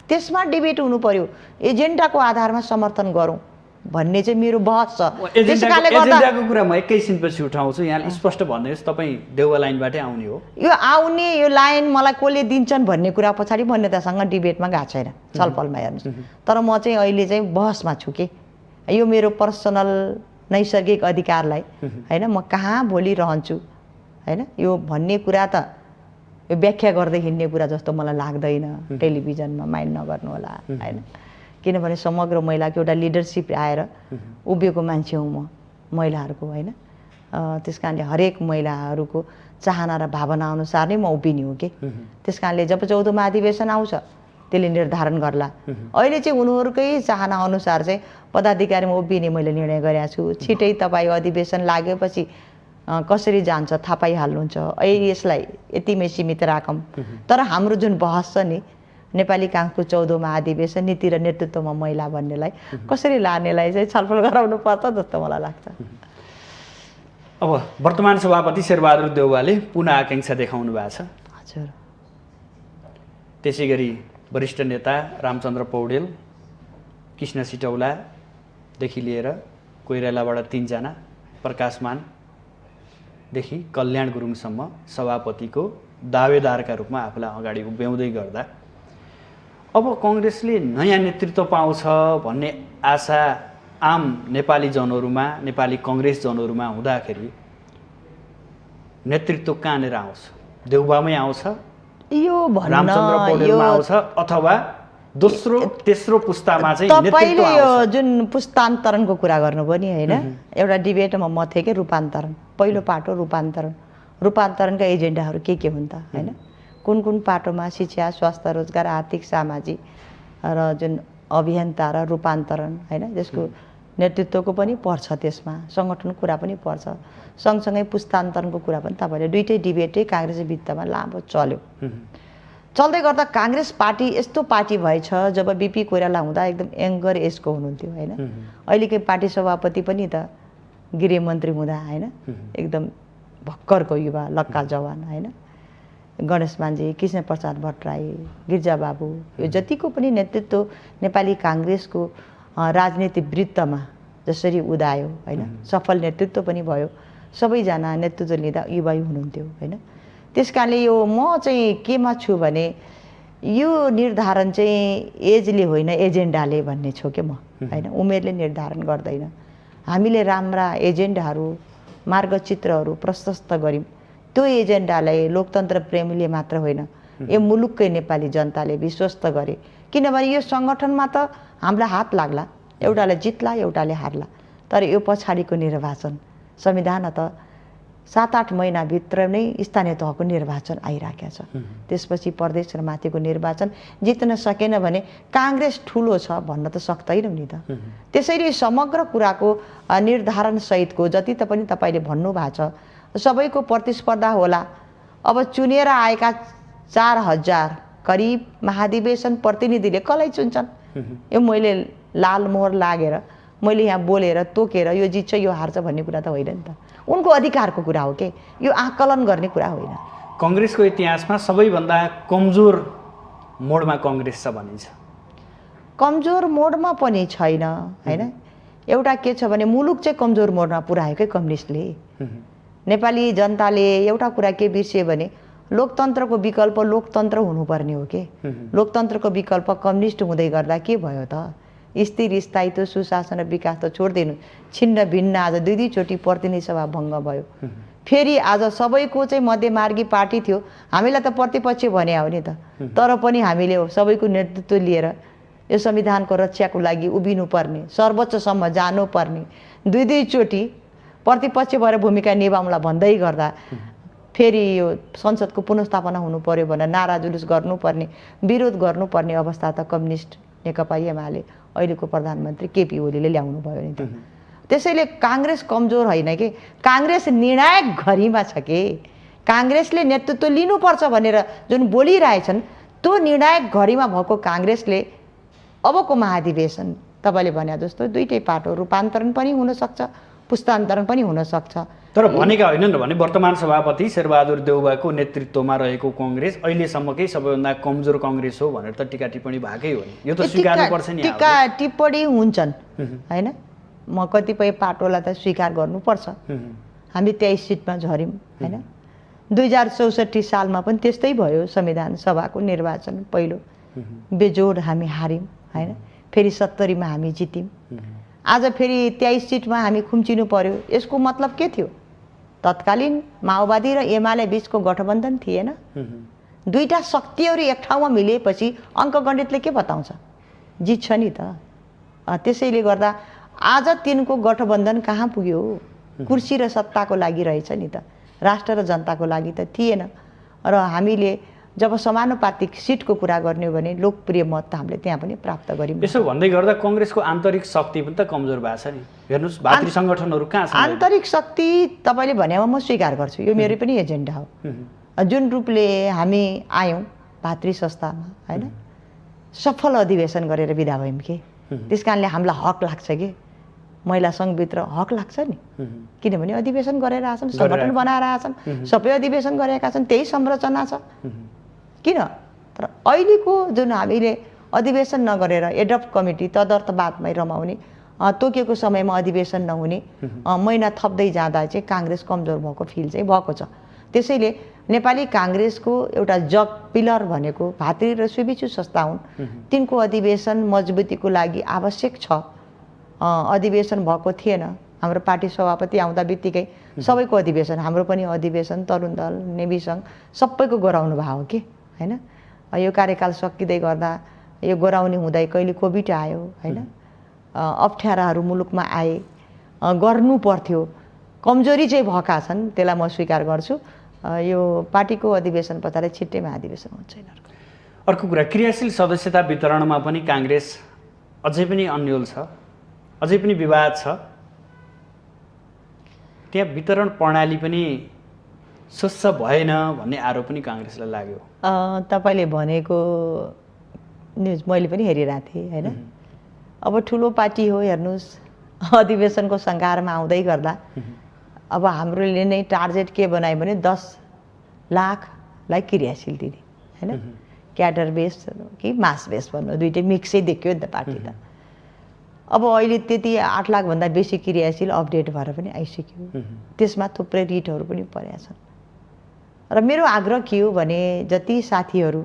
त्यसमा डिबेट हुनु पर्यो। एजेन्डाको आधारमा समर्थन गरौँ भन्ने चाहिँ मेरो बहस छ। एजेन्डाको कुरा म एकैछिनपछि उठाउँछु। यहाँ स्पष्ट भन्नुहोस्, तपाईँ देउवा लाइनबाटै आउने हो? यो आउने यो लाइन मलाई कसले दिन्छन् भन्ने कुरा पछाडि मान्यतासँग डिबेटमा गएको छैन, छलफलमा हेर्नुहोस्। तर म चाहिँ अहिले चाहिँ बहसमा छु कि यो मेरो पर्सनल नैसर्गिक अधिकारलाई होइन म कहाँ भोलि रहन्छु होइन यो भन्ने कुरा त यो व्याख्या गर्दै हिँड्ने कुरा जस्तो मलाई लाग्दैन। टेलिभिजनमा माइन्ड नगर्नु होला होइन, किनभने समग्र महिलाको एउटा लिडरसिप आएर उभिएको मान्छे हुँ म महिलाहरूको होइन। त्यस कारणले हरेक महिलाहरूको चाहना र भावना अनुसार नै म उभिने हो कि। त्यस कारणले जब 14मा अधिवेशन आउँछ त्यसले निर्धारण गर्ला। अहिले चाहिँ उनीहरूकै चाहना अनुसार चाहिँ पदाधिकारीमा उभिने मैले निर्णय गरेको छु। छिटै तपाईँ अधिवेशन लागेपछि कसरी जान्छ थाहा पाइहाल्नुहुन्छ। अहिले यसलाई यतिमै सीमित राखौँ। तर हाम्रो जुन बहस छ नि नेपाली काङ्ग्रेसको 14मा अधिवेशन नीति र नेतृत्वमा महिला भन्नेलाई कसरी लानेलाई चाहिँ छलफल गराउनु पर्छ जस्तो मलाई लाग्छ। अब वर्तमान सभापति शेरबहादुर देउवाले पुनः आकाङ्क्षा देखाउनु भएको छ। हजुर। त्यसै गरी वरिष्ठ नेता रामचन्द्र पौडेल, कृष्ण सिटौलादेखि लिएर कोइरालाबाट 3 जना, प्रकाश मानदेखि कल्याण गुरुङसम्म सभापतिको दावेदारका रूपमा आफूलाई अगाडि उभ्याउँदै गर्दा अब कङ्ग्रेसले नयाँ नेतृत्व पाउँछ भन्ने आशा आम नेपाली जनहरूमा, नेपाली कङ्ग्रेस जनहरूमा हुँदाखेरि नेतृत्व कहाँनिर आउँछ? देउबामै आउँछ, यो रामचन्द्र पौडेलमा आउँछ, अथवा दोस्रो तेस्रो पुस्तामा चाहिँ तपाईँले यो जुन पुस्तान्तरणको कुरा गर्नुभयो नि होइन, एउटा डिबेटमा म थिएँ कि रूपान्तरण। पहिलो पाटो रूपान्तरण, रूपान्तरणका एजेन्डाहरू के हुन् त होइन, कुन कुन पाटोमा शिक्षा, स्वास्थ्य, रोजगार, आर्थिक, सामाजिक र जुन अभियन्ता र रूपान्तरण होइन, त्यसको नेतृत्वको पनि पर्छ, त्यसमा सङ्गठनको कुरा पनि पर्छ, सँगसँगै पुस्तान्तरणको कुरा पनि। तपाईँले दुइटै डिबेटै काङ्ग्रेस भित्तामा लामो चल्यो। चल्दै गर्दा काङ्ग्रेस पार्टी यस्तो पार्टी भएछ जब बिपी कोइराला हुँदा एकदम यङ्गर एजको हुनुहुन्थ्यो होइन। अहिलेकै पार्टी सभापति पनि त गृहमन्त्री हुँदा होइन एकदम भर्खरको युवा लक्का जवान होइन। गणेश मान्जी, कृष्ण प्रसाद भट्टराई, गिरिजाबाबु, यो जतिको पनि नेतृत्व नेपाली काङ्ग्रेसको राजनीतिक वृत्तमा जसरी उदायो होइन, सफल नेतृत्व पनि भयो, सबैजना नेतृत्व लिँदा युवा हुनुहुन्थ्यो होइन। त्यस कारणले यो म चाहिँ केमा छु भने यो निर्धारण चाहिँ एजले होइन एजेन्डाले भन्ने छु कि म होइन, उमेरले निर्धारण गर्दैन। हामीले राम्रा एजेन्डाहरू मार्गचित्रहरू प्रशस्त गऱ्यौँ, त्यो एजेन्डालाई लोकतन्त्र प्रेमीले मात्र होइन यो मुलुककै नेपाली जनताले विश्वस्त गरे। किनभने यो सङ्गठनमा त हामीलाई हात लाग्ला, एउटाले जित्ला एउटाले हार्ला, तर यो पछाडिको निर्वाचन संविधान त 7-8 महिनाभित्र नै स्थानीय तहको निर्वाचन आइराखेको छ। त्यसपछि प्रदेश र माथिको निर्वाचन जित्न सकेन भने काङ्ग्रेस ठुलो छ भन्न त सक्दैनौँ नि त। त्यसैले समग्र कुराको निर्धारण सहितको जति त पनि तपाईँले भन्नुभएको छ सबैको प्रतिस्पर्धा होला। अब चुनेर आएका 4000 करिब महाधिवेशन प्रतिनिधिले कसलाई चुन्छन्? यो मैले लाल मोहर लागेर मैले यहाँ बोलेर तोकेर यो जित्छ यो हार्छ भन्ने कुरा त होइन नि त। उनको अधिकारको कुरा हो के, यो आकलन गर्ने कुरा होइन। कङ्ग्रेसको इतिहासमा सबैभन्दा कमजोर मोडमा कङ्ग्रेस छ भनिन्छ। कमजोर मोडमा पनि छैन होइन। एउटा के छ भने मुलुक चाहिँ कमजोर मोडमा पुर्यायो क्या कम्युनिस्टले। नेपाली जनताले एउटा कुरा के बिर्सियो भने लोकतन्त्रको विकल्प लोकतन्त्र हुनुपर्ने हो के। लोकतन्त्रको विकल्प कम्युनिस्ट हुँदै गर्दा के भयो त? स्थिर स्थायित्व सुशासन र विकास त छोडिदिनु, छिन्न भिन्न आज दुई चोटि प्रतिनिधि सभा भङ्ग भयो। फेरि आज सबैको चाहिँ मध्यमार्गी पार्टी थियो, हामीलाई त प्रतिपक्ष भने हो नि त, तर पनि हामीले सबैको नेतृत्व लिएर यो संविधानको रक्षाको लागि उभिनुपर्ने, सर्वोच्चसम्म जानुपर्ने, दुई चोटि प्रतिपक्ष भएर भूमिका निभाउँला भन्दै गर्दा फेरि यो संसदको पुनर्स्थापना हुनु पर्यो भनेर नारा जुलुस गर्नुपर्ने, विरोध गर्नुपर्ने अवस्था त कम्युनिस्ट नेकपा एमाले अहिलेको प्रधानमन्त्री केपी ओलीले ल्याउनु भयो नि त। त्यसैले काङ्ग्रेस कमजोर होइन कि, काङ्ग्रेस निर्णायक घडीमा छ कि। काङ्ग्रेसले नेतृत्व लिनुपर्छ भनेर जुन बोलिरहेछन् त्यो निर्णायक घडीमा भएको काङ्ग्रेसले अबको महाधिवेशन तपाईँले भने जस्तो दुईटै पाटो रूपान्तरण पनि हुनसक्छ, पुस्तान्तरण पनि हुनसक्छ। तर भनेका होइनन् भने वर्तमान सभापति शेरबहादुर देउवाको नेतृत्वमा रहेको कङ्ग्रेस अहिलेसम्मकै सबैभन्दा कमजोर कङ्ग्रेस हो भनेर त टिका टिप्पणी भएकै हो नि। यो त स्वीकार्नुपर्छ नि। टिका टिप्पणी हुन्छन् होइन, म कतिपय पाटोलाई त स्वीकार गर्नुपर्छ। हामी 23 सिटमा झऱ्यौँ होइन। 2064 सालमा पनि त्यस्तै भयो, संविधान सभाको निर्वाचन पहिलो बेजोड हामी हार्यौँ होइन। फेरि 70 मा हामी जित्यौँ। आज फेरि 23 सिटमा हामी खुम्चिनु पर्यो। यसको मतलब के थियो? तत्कालीन माओवादी र एमाले बीचको गठबन्धन थिएन। दुईटा शक्तिहरू एक ठाउँमा मिलेपछि अङ्कगणितले के बताउँछ? जित्छ नि त। त्यसैले गर्दा आज तिनको गठबन्धन कहाँ पुग्यो? कुर्सी र सत्ताको लागि रहेछ नि त, राष्ट्र र जनताको लागि त थिएन। र हामीले जब समानुपातिक सिटको कुरा गर्ने हो भने लोकप्रिय मत त हामीले त्यहाँ पनि प्राप्त गर्यौँ। यसो भन्दै गर्दा कङ्ग्रेसको आन्तरिक शक्ति पनि त कमजोर भएको छ नि। हेर्नुहोस् भातृ सङ्गठनहरू कहाँ छन्? आन्तरिक शक्ति तपाईँले भनेमा म स्वीकार गर्छु, यो मेरो पनि एजेन्डा हो। जुन रूपले हामी आयौँ भातृ संस्थामा होइन, सफल अधिवेशन गरेर बिदा भयौँ कि। त्यस कारणले हामीलाई हक लाग्छ कि, महिला सङ्घभित्र हक लाग्छ नि। किनभने अधिवेशन गरेर आछन्, सङ्गठन बनाएर आछन्, सबै अधिवेशन गरेका छन्, त्यही संरचना छ। किन? तर अहिलेको जुन हामीले अधिवेशन नगरेर एडप्ट कमिटी तदर्थवादमै रमाउने, तोकेको समयमा अधिवेशन नहुने, महिना थप्दै जाँदा चाहिँ काङ्ग्रेस कमजोर भएको फिल चाहिँ भएको छ। त्यसैले नेपाली काङ्ग्रेसको एउटा जग पिलर भनेको भातृ र सुविचु संस्था हुन्। तिनको अधिवेशन मजबुतीको लागि आवश्यक छ। अधिवेशन भएको थिएन। हाम्रो पार्टी सभापति आउँदा बित्तिकै सबैको अधिवेशन, हाम्रो पनि अधिवेशन, तरुण दल, नेवी सङ्घ सबैको गराउनु भयो कि होइन। यो कार्यकाल सकिँदै गर्दा यो गराउने हुँदै कहिले कोभिड आयो होइन, अप्ठ्याराहरू मुलुकमा आए, गर्नु पर्थ्यो। कमजोरी चाहिँ भएका छन्, त्यसलाई म स्वीकार गर्छु। यो पार्टीको अधिवेशन पछाडि छिट्टै महाधिवेशन हुन्छ यिनीहरूको। अर्को कुरा, क्रियाशील सदस्यता वितरणमा पनि काङ्ग्रेस अझै पनि अन्यल छ, अझै पनि विवाद छ। त्यहाँ वितरण प्रणाली पनि स्वच्छ भएन भन्ने आरोप पनि काङ्ग्रेसलाई लाग्यो। तपाईँले भनेको न्युज मैले पनि हेरिरहेको थिएँ होइन। अब ठुलो पार्टी हो, हेर्नुहोस् अधिवेशनको सङ्घारमा आउँदै गर्दा अब हाम्रोले नै टार्गेट के बनायो भने 10 लाखलाई क्रियाशील दिने होइन। क्याडर बेस कि मास बेस भन्नु, दुइटै मिक्सै देखियो नि त पार्टी त। अब अहिले त्यति 8 लाखभन्दा बेसी क्रियाशील अपडेट भएर पनि आइसक्यो। त्यसमा थुप्रै रिटहरू पनि परेका छन्। र मेरो आग्रह के हो भने जति साथीहरू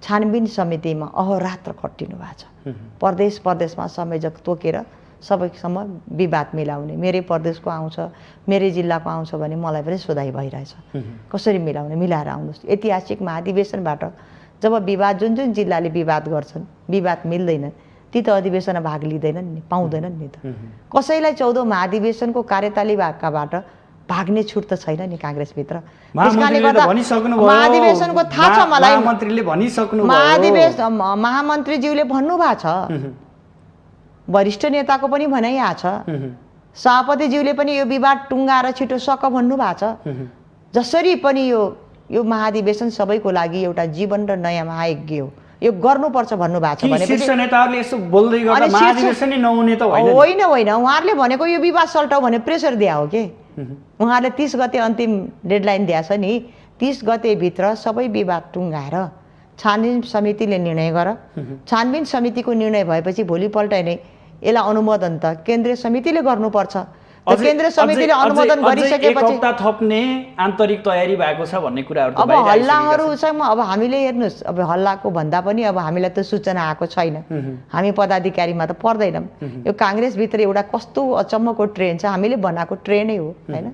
छानबिन समितिमा अहोरात्र खटिनु भएको छ, प्रदेश प्रदेशमा संयोजक तोकेर सबैसम्म विवाद मिलाउने, मेरै प्रदेशको आउँछ, मेरै जिल्लाको आउँछ भने मलाई पनि सोधाइ भइरहेछ कसरी मिलाउने, मिलाएर आउनुहोस्। ऐतिहासिक महाधिवेशनबाट जब विवाद जुन जुन जिल्लाले विवाद गर्छन्, विवाद मिल्दैन, ती त अधिवेशनमा भाग लिँदैनन् नि, पाउँदैनन् नि त। कसैलाई 14औं महाधिवेशनको कार्यतालिकाबाट भाग्ने छुट त छैन नि काङ्ग्रेसभित्र। महाधिवेशनको थाहा छ मलाई, महामन्त्रीले भनिसक्नु, महामन्त्रीज्यूले भन्नु भएको छ, वरिष्ठ नेताको पनि भनाइ आएको छ, सभापतिज्यूले पनि यो विवाद टुङ्गाएर छिटो सक भन्नु भएको छ। जसरी पनि यो महाधिवेशन सबैको लागि एउटा जीवन र नयाँ महायज्ञ हो, यो गर्नुपर्छ भन्नुभएको छ भने शीर्ष नेताहरूले यसो बोल्दै गर्दा महाधिवेशन नै नहुने त होइन। होइन, उहाँहरूले भनेको यो विवाद सल्टाउ भने प्रेसर दिया हो के। उहाँहरूले 30 गते अन्तिम डेडलाइन दिएछ नि, 30 गतेभित्र सबै विवाद टुङ्गाएर छानबिन समितिले निर्णय गर। छानबिन समितिको निर्णय भएपछि भोलिपल्ट नै यसलाई अनुमोदन त केन्द्रीय समितिले गर्नुपर्छ। केन्द्रीय समितिले अनुमोदन गरिसकेपछि थप्ने आन्तरिक तयारी भएको छ भन्ने कुराहरू अब हल्लाहरूसँग अब हामीले हेर्नुहोस्, अब हल्लाको भन्दा पनि अब हामीलाई त सूचना आएको छैन, हामी पदाधिकारीमा त पर्दैनौँ। यो काङ्ग्रेसभित्र एउटा कस्तो अचम्मको ट्रेन छ, हामीले बनाएको ट्रेनै हो होइन।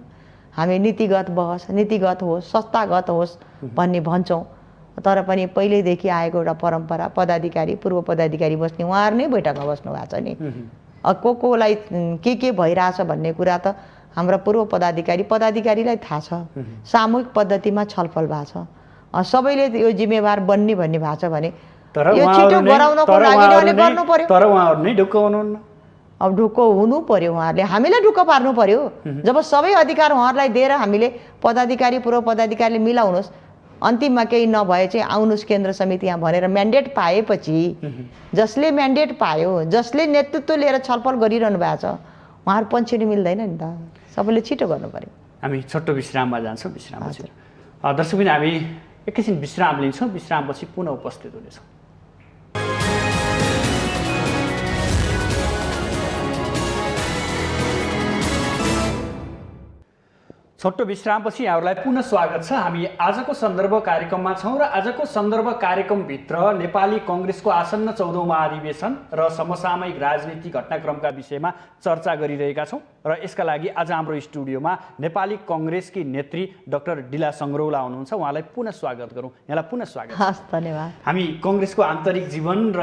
हामी नीतिगत बहस, नीतिगत होस्, संस्थागत होस् भन्ने भन्छौँ, तर पनि पहिल्यैदेखि आएको एउटा परम्परा, पदाधिकारी पूर्व पदाधिकारी बस्ने, उहाँहरू नै बैठकमा बस्नु भएको छ नि। कोलाई के भइरहेछ भन्ने कुरा त हाम्रो पूर्व पदाधिकारीलाई थाहा छ। सामूहिक पद्धतिमा छलफल भएको छ, सबैले यो जिम्मेवार बन्ने भन्ने भएको छ भने यो छिटो गराउनको लागि उहाँले गर्नु पर्यो। तर उहाँहरू नै ढुक्क हुनुहुन्न। अब ढुक्क हुनु पर्यो, उहाँहरूले हामीलाई ढुक्क पार्नु पर्यो। जब सबै अधिकार उहाँहरूलाई दिएर हामीले पदाधिकारी पूर्व पदाधिकारीले मिलाउनुहोस्, अन्तिममा केही नभए चाहिँ आउनुहोस् केन्द्र समिति यहाँ भनेर म्यान्डेट पाएपछि जसले म्यान्डेट पायो, जसले नेतृत्व लिएर छलफल गरिरहनु भएको छ, उहाँहरू पन्छिनु मिल्दैन नि त। सबैले छिटो गर्नु पर्यो। हामी छोटो विश्राममा जान्छौँ। विश्रामपछि दर्शकबिन हामी एकैछिन विश्राम लिन्छौँ। विश्रामपछि पुनः उपस्थित हुनेछौँ। छोटो विश्रामपछि यहाँहरूलाई पुनः स्वागत छ। हामी आजको सन्दर्भ कार्यक्रममा छौँ र आजको सन्दर्भ कार्यक्रमभित्र नेपाली कङ्ग्रेसको आसन्न 14औं महाधिवेशन र समसामयिक राजनीतिक घटनाक्रमका विषयमा चर्चा गरिरहेका छौँ र यसका लागि आज हाम्रो स्टुडियोमा नेपाली कङ्ग्रेसकी नेत्री डाक्टर डिला सङ्ग्रौला हुनुहुन्छ। उहाँलाई पुनः स्वागत गरौँ। यहाँलाई पुनः स्वागत। हस्, धन्यवाद। हामी कङ्ग्रेसको आन्तरिक जीवन र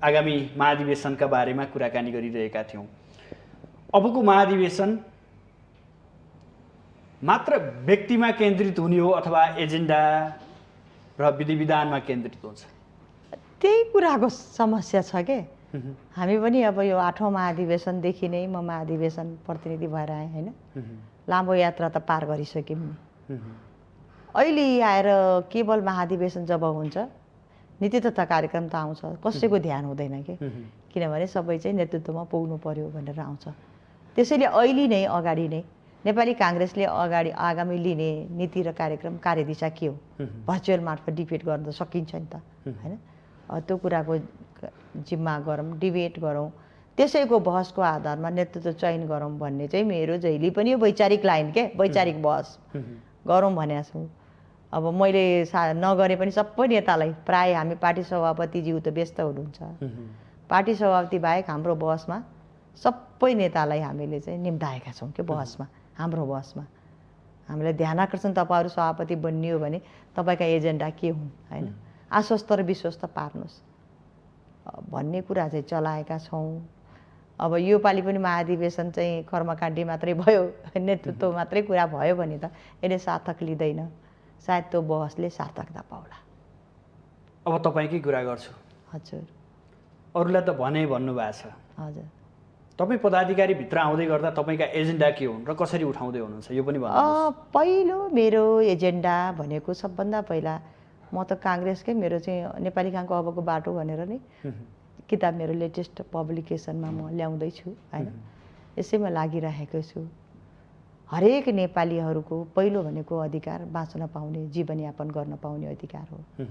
आगामी महाधिवेशनका बारेमा कुराकानी गरिरहेका थियौँ। अबको महाधिवेशन मात्र व्यक्तिमा केन्द्रित हुने हो अथवा एजेन्डा र विधि विधानमा केन्द्रित हुन्छ? त्यही कुराको समस्या छ के। हामी पनि अब यो 8औं महाधिवेशनदेखि नै म महाधिवेशन प्रतिनिधि भएर आएँ होइन। लामो यात्रा त पार गरिसक्यौँ नि। अहिले आएर केवल महाधिवेशन जब हुन्छ नीति तथा कार्यक्रम त आउँछ, कसैको ध्यान हुँदैन के, किनभने सबै चाहिँ नेतृत्वमा पुग्नु पर्यो भनेर आउँछ। त्यसैले अहिले नै अगाडि नै नेपाली काङ्ग्रेसले अगाडि आगामी लिने नीति र कार्यक्रम कार्यदिशा के हो, भर्चुअल मार्फत डिबेट गर्न त सकिन्छ नि त होइन। त्यो कुराको जिम्मा गरौँ, डिबेट गरौँ, त्यसैको बहसको आधारमा नेतृत्व चयन गरौँ भन्ने चाहिँ मेरो जहिले पनि यो वैचारिक लाइन के, वैचारिक बहस गरौँ भनेको छु। अब मैले नगरे पनि सबै नेतालाई, प्राय हामी पार्टी सभापतिज्यू त व्यस्त हुनुहुन्छ, पार्टी सभापति बाहेक हाम्रो बहसमा सबै नेतालाई हामीले चाहिँ निम्ताएका छौँ के बहसमा। हाम्रो बहसमा हामीलाई ध्यान आकर्षण, तपाईँहरू सभापति बनियो भने तपाईँका एजेन्डा के हुन् होइन, आश्वस्त र विश्वस्त पार्नुहोस् भन्ने कुरा चाहिँ चलाएका छौँ। अब योपालि पनि महाधिवेशन चाहिँ कर्मकाण्डी मात्रै भयो, नेतृत्व मात्रै कुरा भयो भने त यसले सार्थक लिँदैन। सायद त्यो बहसले सार्थकता पाउला। अब तपाईँकै कुरा गर्छु। हजुर। अरूलाई त भने भन्नुभएको छ। हजुर। तपाईँ पदाधिकारीभित्र आउँदै गर्दा तपाईँका एजेन्डा के हुन् र कसरी उठाउँदै हुनुहुन्छ यो पनि भन्नुहोस्। पहिलो मेरो एजेन्डा भनेको सबभन्दा पहिला म त काङ्ग्रेसकै, मेरो चाहिँ नेपाली खानको अबको बाटो भनेर नै किताब मेरो लेटेस्ट पब्लिकेसनमा म ल्याउँदैछु होइन। यसैमा लागिरहेको छु। हरेक नेपालीहरूको पहिलो भनेको अधिकार बाँच्न पाउने, जीवनयापन गर्न पाउने अधिकार हो।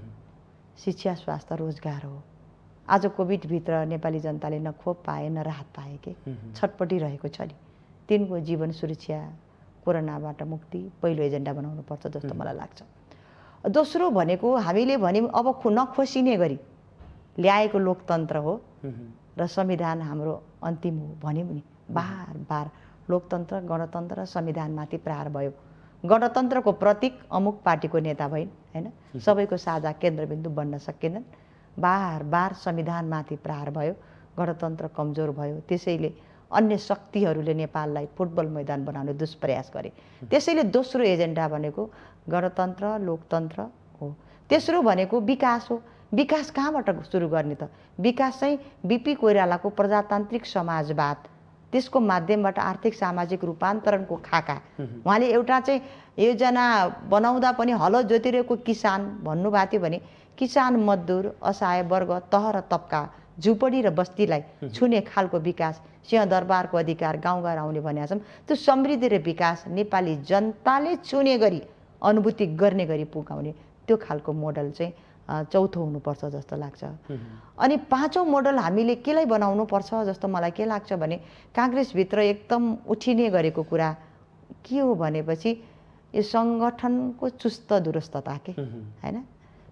शिक्षा, स्वास्थ्य, रोजगार हो। आज कोभिडभित्र नेपाली जनताले न खोप पाए न राहत पाए के, छटपटिरहेको छ नि। तिनको जीवन सुरक्षा, कोरोनाबाट मुक्ति पहिलो एजेन्डा बनाउनुपर्छ जस्तो मलाई लाग्छ। दोस्रो भनेको हामीले भन्यौँ अब नखोसिने गरी ल्याएको लोकतन्त्र हो र संविधान हाम्रो अन्तिम हो भन्यौँ नि। बार बार लोकतन्त्र, गणतन्त्र र संविधानमाथि प्रहार भयो। गणतन्त्रको प्रतीक अमुक पार्टीको नेता भइन् होइन, सबैको साझा केन्द्रबिन्दु बन्न सकेनन्। बार बार संविधानमाथि प्रहार भयो, गणतन्त्र कमजोर भयो। त्यसैले अन्य शक्तिहरूले नेपाललाई फुटबल मैदान बनाउने दुष्प्रयास गरे। त्यसैले दोस्रो एजेन्डा भनेको गणतन्त्र, लोकतन्त्र हो। तेस्रो भनेको विकास हो। विकास कहाँबाट सुरु गर्ने त? विकास चाहिँ बिपी कोइरालाको प्रजातान्त्रिक समाजवाद, त्यसको माध्यमबाट आर्थिक सामाजिक रूपान्तरणको खाका। उहाँले एउटा चाहिँ योजना बनाउँदा पनि हलो जोतिरहेको किसान भन्नुभएको थियो भने किसान, मजदुर, असहाय वर्ग, तह र तबका, झुपडी र बस्तीलाई छुने खालको विकास, सिंहदरबारको अधिकार, गाउँघर आउने भनेका छौँ। त्यो समृद्धि र विकास नेपाली जनताले छुने गरी, अनुभूति गर्ने गरी पुगाउने त्यो खालको मोडल चाहिँ चौथो हुनुपर्छ जस्तो लाग्छ। अनि पाँचौँ मोडल हामीले केलाई बनाउनु पर्छ जस्तो मलाई के लाग्छ भने काङ्ग्रेसभित्र एकदम उठिने गरेको कुरा के हो भनेपछि यो सङ्गठनको चुस्त दुरुस्तता के होइन।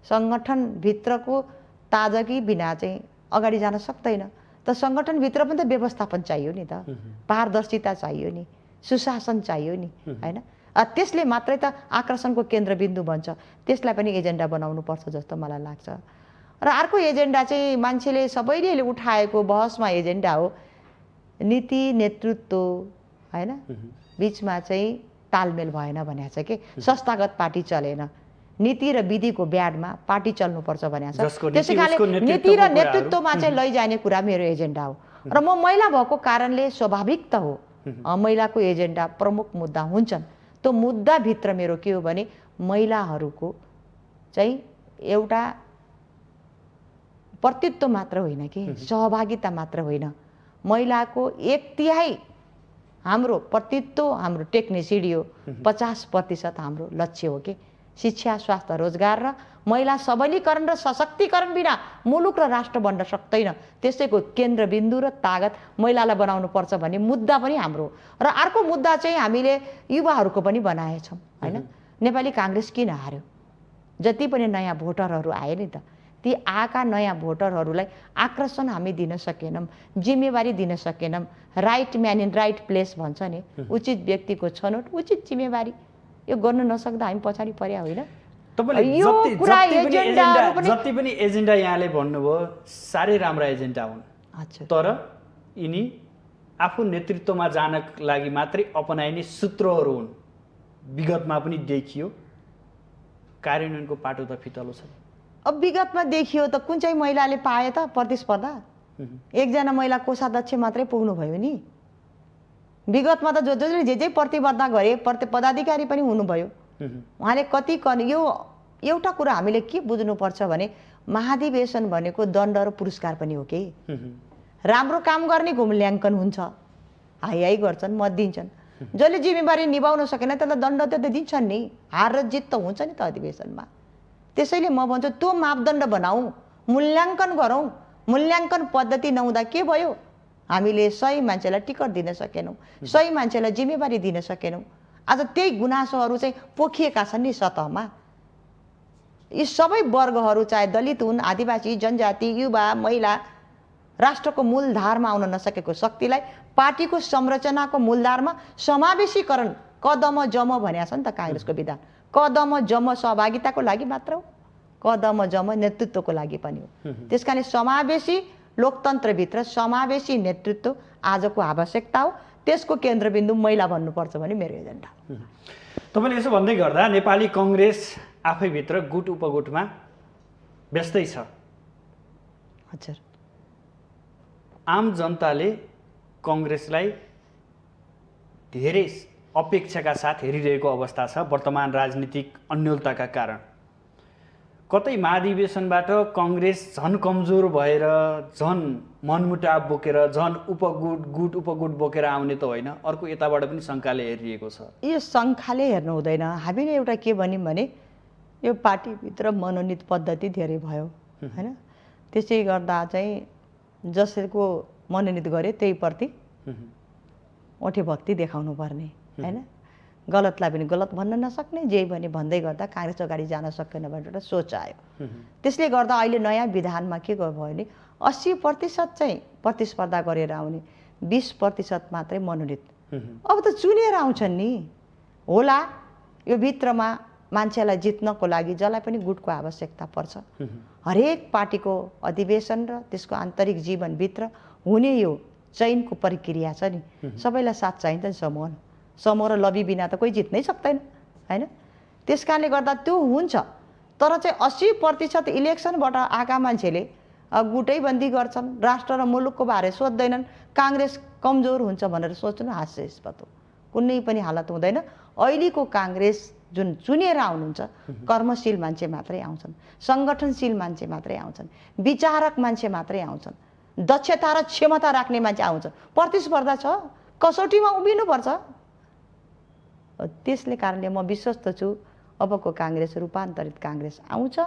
सङ्गठनभित्रको ताजगी बिना चाहिँ अगाडि जान सक्दैन। त सङ्गठनभित्र पनि त व्यवस्थापन चाहियो नि त, पारदर्शिता चाहियो नि, सुशासन चाहियो नि होइन। त्यसले मात्रै त आकर्षणको केन्द्रबिन्दु बन्छ। त्यसलाई पनि एजेन्डा बनाउनुपर्छ जस्तो मलाई लाग्छ। र अर्को एजेन्डा चाहिँ मान्छेले सबैले उठाएको बहसमा एजेन्डा हो नीति नेतृत्व होइन, बिचमा चाहिँ तालमेल भएन भनेको छ कि संस्थागत पार्टी चलेन। नीति र विधिको ब्याडमा पार्टी चल्नुपर्छ भने छ। जसको नीति, त्यसै कारणले उसको नीति र नेतृत्वको नेतृत्वमा चाहिँ लैजाने कुरा मेरो एजेन्डा हो र म महिला भएको कारणले स्वाभाविक त हो महिलाको एजेन्डा प्रमुख मुद्दा हुन्छन्। त्यो मुद्दाभित्र मेरो के हो भने महिलाहरूको चाहिँ एउटा प्रतित्व मात्र होइन कि सहभागिता मात्र होइन, महिलाको 1/3 हाम्रो प्रतित्व हाम्रो टेक्निसिडी हो, 50% हाम्रो लक्ष्य हो कि शिक्षा स्वास्थ्य रोजगार र महिला सबलीकरण र सशक्तिकरण बिना मुलुक र राष्ट्र बन्न सक्दैन। त्यसैको केन्द्रबिन्दु र तागत महिलालाई बनाउनु पर्छ भन्ने मुद्दा पनि हाम्रो। र अर्को मुद्दा चाहिँ हामीले युवाहरूको पनि बनाएछौँ होइन। नेपाली काङ्ग्रेस किन हार्यो? जति पनि नयाँ भोटरहरू आए नि त, ती आएका नयाँ भोटरहरूलाई आकर्षण हामी दिन सकेनौँ, जिम्मेवारी दिन सकेनौँ। Right man in right place भन्छ नि, उचित व्यक्तिको छनौट उचित जिम्मेवारी, यो गर्न नसक्दा हामी पछाडि पर्या होइन। जति पनि एजेन्डा यहाँले भन्नुभयो साह्रै राम्रा एजेन्डा हुन्, तर यिनी आफू नेतृत्वमा जानक लागि मात्रै अपनाइने सूत्रहरू हुन्। विगतमा पनि देखियो, कार्यान्वयनको पाटो त फितलो छ। अब विगतमा देखियो त कुन चाहिँ महिलाले पाए त प्रतिस्पर्धा? एकजना महिला कोषाध्यक्ष मात्रै पुग्नु भयो नि। विगतमा त जसले जे प्रतिस्पर्धा गरे पदाधिकारी पनि हुनुभयो। उहाँले कति यो एउटा कुरा हामीले के बुझ्नुपर्छ भने महाधिवेशन भनेको दण्ड र पुरस्कार पनि हो कि। राम्रो काम गर्नेको मूल्याङ्कन हुन्छ, हाई गर्छन्, मत दिन्छन्। जसले जिम्मेवारी निभाउन सकेन त्यसलाई दण्ड त दिन्छन् नि, हार र जित त हुन्छ नि त अधिवेशनमा। त्यसैले म भन्छु त्यो मापदण्ड बनाऊ, मूल्याङ्कन गरौँ। मूल्याङ्कन पद्धति नहुँदा के भयो? हामीले सही मान्छेलाई टिकट दिन सकेनौँ, सही मान्छेलाई जिम्मेवारी दिन सकेनौँ। आज त्यही गुनासोहरू चाहिँ पोखिएका छन् नि सतहमा। यी सबै वर्गहरू चाहे दलित हुन्, आदिवासी, जनजाति, युवा, महिला, राष्ट्रको मूलधारमा आउन नसकेको शक्तिलाई पार्टीको संरचनाको मूलधारमा समावेशीकरण कदम जम भनेको छ नि त काङ्ग्रेसको विधान। कदम जम सहभागिताको लागि मात्र हो, कदम जम नेतृत्वको लागि पनि हो। त्यसकारण समावेशी लोकतन्त्रभित्र समावेशी नेतृत्व आजको आवश्यकता हो। त्यसको केन्द्रबिन्दु महिला भन्नुपर्छ भने मेरो एजेन्डा। तपाईँले यसो भन्दै गर्दा नेपाली कङ्ग्रेस आफैभित्र गुट उपगुटमा व्यस्तै छ। हजुर, आम जनताले कङ्ग्रेसलाई धेरै अपेक्षाका साथ हेरिरहेको अवस्था छ वर्तमान राजनीतिक अन्योलताका कारण। कतै महाधिवेशनबाट कङ्ग्रेस झन कमजोर भएर झन मनमुटाव बोकेर झन गुट उपगुट बोकेर आउने त होइन, अर्को यताबाट पनि शङ्काले हेरिएको छ। यो शङ्काले हेर्नु हुँदैन। हामीले एउटा के भन्यौँ भने यो पार्टीभित्र मनोनित पद्धति धेरै भयो होइन। त्यसै गर्दा चाहिँ जसको मनोनित गरे त्यही प्रति ओठे भक्ति देखाउनु पर्ने होइन। गलतलाई पनि गलत भन्न नसक्ने, जे भने भन्दै गर्दा काङ्ग्रेस अगाडि जान सकेन भनेर एउटा सोच आयो। त्यसले गर्दा अहिले नयाँ विधानमा के भयो भने 80% चाहिँ प्रतिस्पर्धा गरेर आउने, 20% मात्रै मनोनित। अब त चुनेर आउँछन् नि होला। यो भित्रमा मान्छेलाई जित्नको लागि जसलाई पनि गुटको आवश्यकता पर्छ। हरेक पार्टीको अधिवेशन र त्यसको आन्तरिक जीवनभित्र हुने यो चयनको प्रक्रिया छ नि, सबैलाई साथ चाहिन्छ नि। समूह र लबी बिना त कोही जित्नै सक्दैन होइन। त्यस कारणले गर्दा त्यो हुन्छ। तर चाहिँ 80% इलेक्सनबाट आएका मान्छेले गुटैबन्दी गर्छन्, राष्ट्र र मुलुकको बारे सोच्दैनन्। काङ्ग्रेस कमजोर हुन्छ भनेर सोच्नु हास्यास्पद हो। कुनै पनि हालत हुँदैन। अहिलेको काङ्ग्रेस जुन चुनेर आउनुहुन्छ कर्मशील मान्छे मात्रै आउँछन्, सङ्गठनशील मान्छे मात्रै आउँछन्, विचारक मान्छे मात्रै आउँछन्, दक्षता र क्षमता राख्ने मान्छे आउँछन्। प्रतिस्पर्धा छ, कसौटीमा उभिनुपर्छ। त्यसले कारणले म विश्वस्त छु अबको काङ्ग्रेस रूपान्तरित काङ्ग्रेस आउँछ।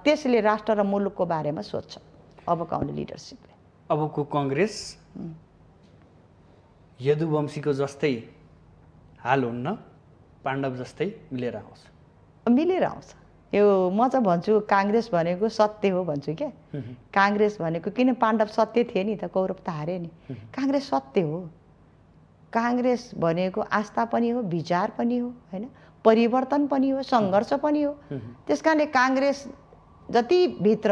त्यसले राष्ट्र र मुलुकको बारेमा सोध्छ अबको आउने लिडरसिपले। अबको कङ्ग्रेस यदुवंशीको जस्तै हाल हुन्न, पाण्डव जस्तै मिलेर आउँछ। मिलेर आउँछ। यो म चाहिँ भन्छु काङ्ग्रेस भनेको सत्य हो भन्छु क्या। काङ्ग्रेस भनेको किन पाण्डव सत्य थिए नि त, कौरव त हारे नि। काङ्ग्रेस सत्य हो। काङ्ग्रेस भनेको आस्था पनि हो, विचार पनि हो होइन, परिवर्तन पनि हो, सङ्घर्ष पनि हो। त्यस कारणले काङ्ग्रेस जति भित्र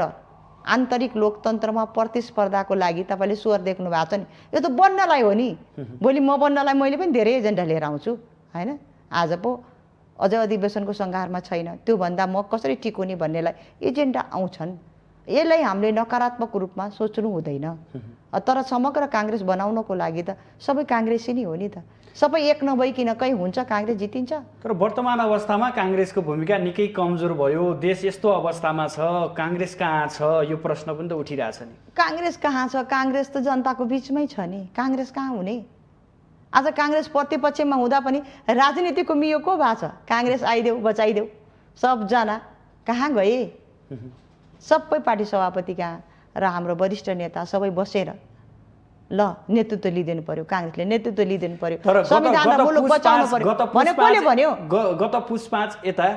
आन्तरिक लोकतन्त्रमा प्रतिस्पर्धाको लागि तपाईँले स्वर देख्नु भएको छ नि, यो त बन्नलाई हो नि। भोलि म बन्नलाई मैले पनि धेरै एजेन्डा लिएर आउँछु होइन। आज पो अझ अधिवेशनको सङ्घारमा छैन, त्योभन्दा म कसरी टिकुने भन्नेलाई एजेन्डा आउँछन्। यसलाई हामीले नकारात्मक रूपमा सोच्नु हुँदैन। तर समग्र काङ्ग्रेस बनाउनको लागि त सबै काङ्ग्रेसी नै हो नि त। सबै एक नभइकन कहीँ हुन्छ काङ्ग्रेस जितिन्छ। तर वर्तमान अवस्थामा काङ्ग्रेसको भूमिका निकै कमजोर भयो, देश यस्तो अवस्थामा छ, काङ्ग्रेस कहाँ छ, यो प्रश्न पनि त उठिरहेछ नि। काङ्ग्रेस कहाँ छ? काङ्ग्रेस त जनताको बिचमै छ नि। काङ्ग्रेस कहाँ हुने? आज काङ्ग्रेस प्रतिपक्षमा हुँदा पनि राजनीतिको मियो को भएको छ? काङ्ग्रेस आइदेऊ बचाइदेऊ, सबजना कहाँ गए? सबै पार्टी सभापति कहाँ र हाम्रो वरिष्ठ नेता सबै बसेर ल नेतृत्व लिइदिनु पर्यो, काङ्ग्रेसले नेतृत्व लिइदिनु पर्यो, संविधान र मुलुक बचाउनु पर्यो भने कसले भन्यो? गत पुस 5 यता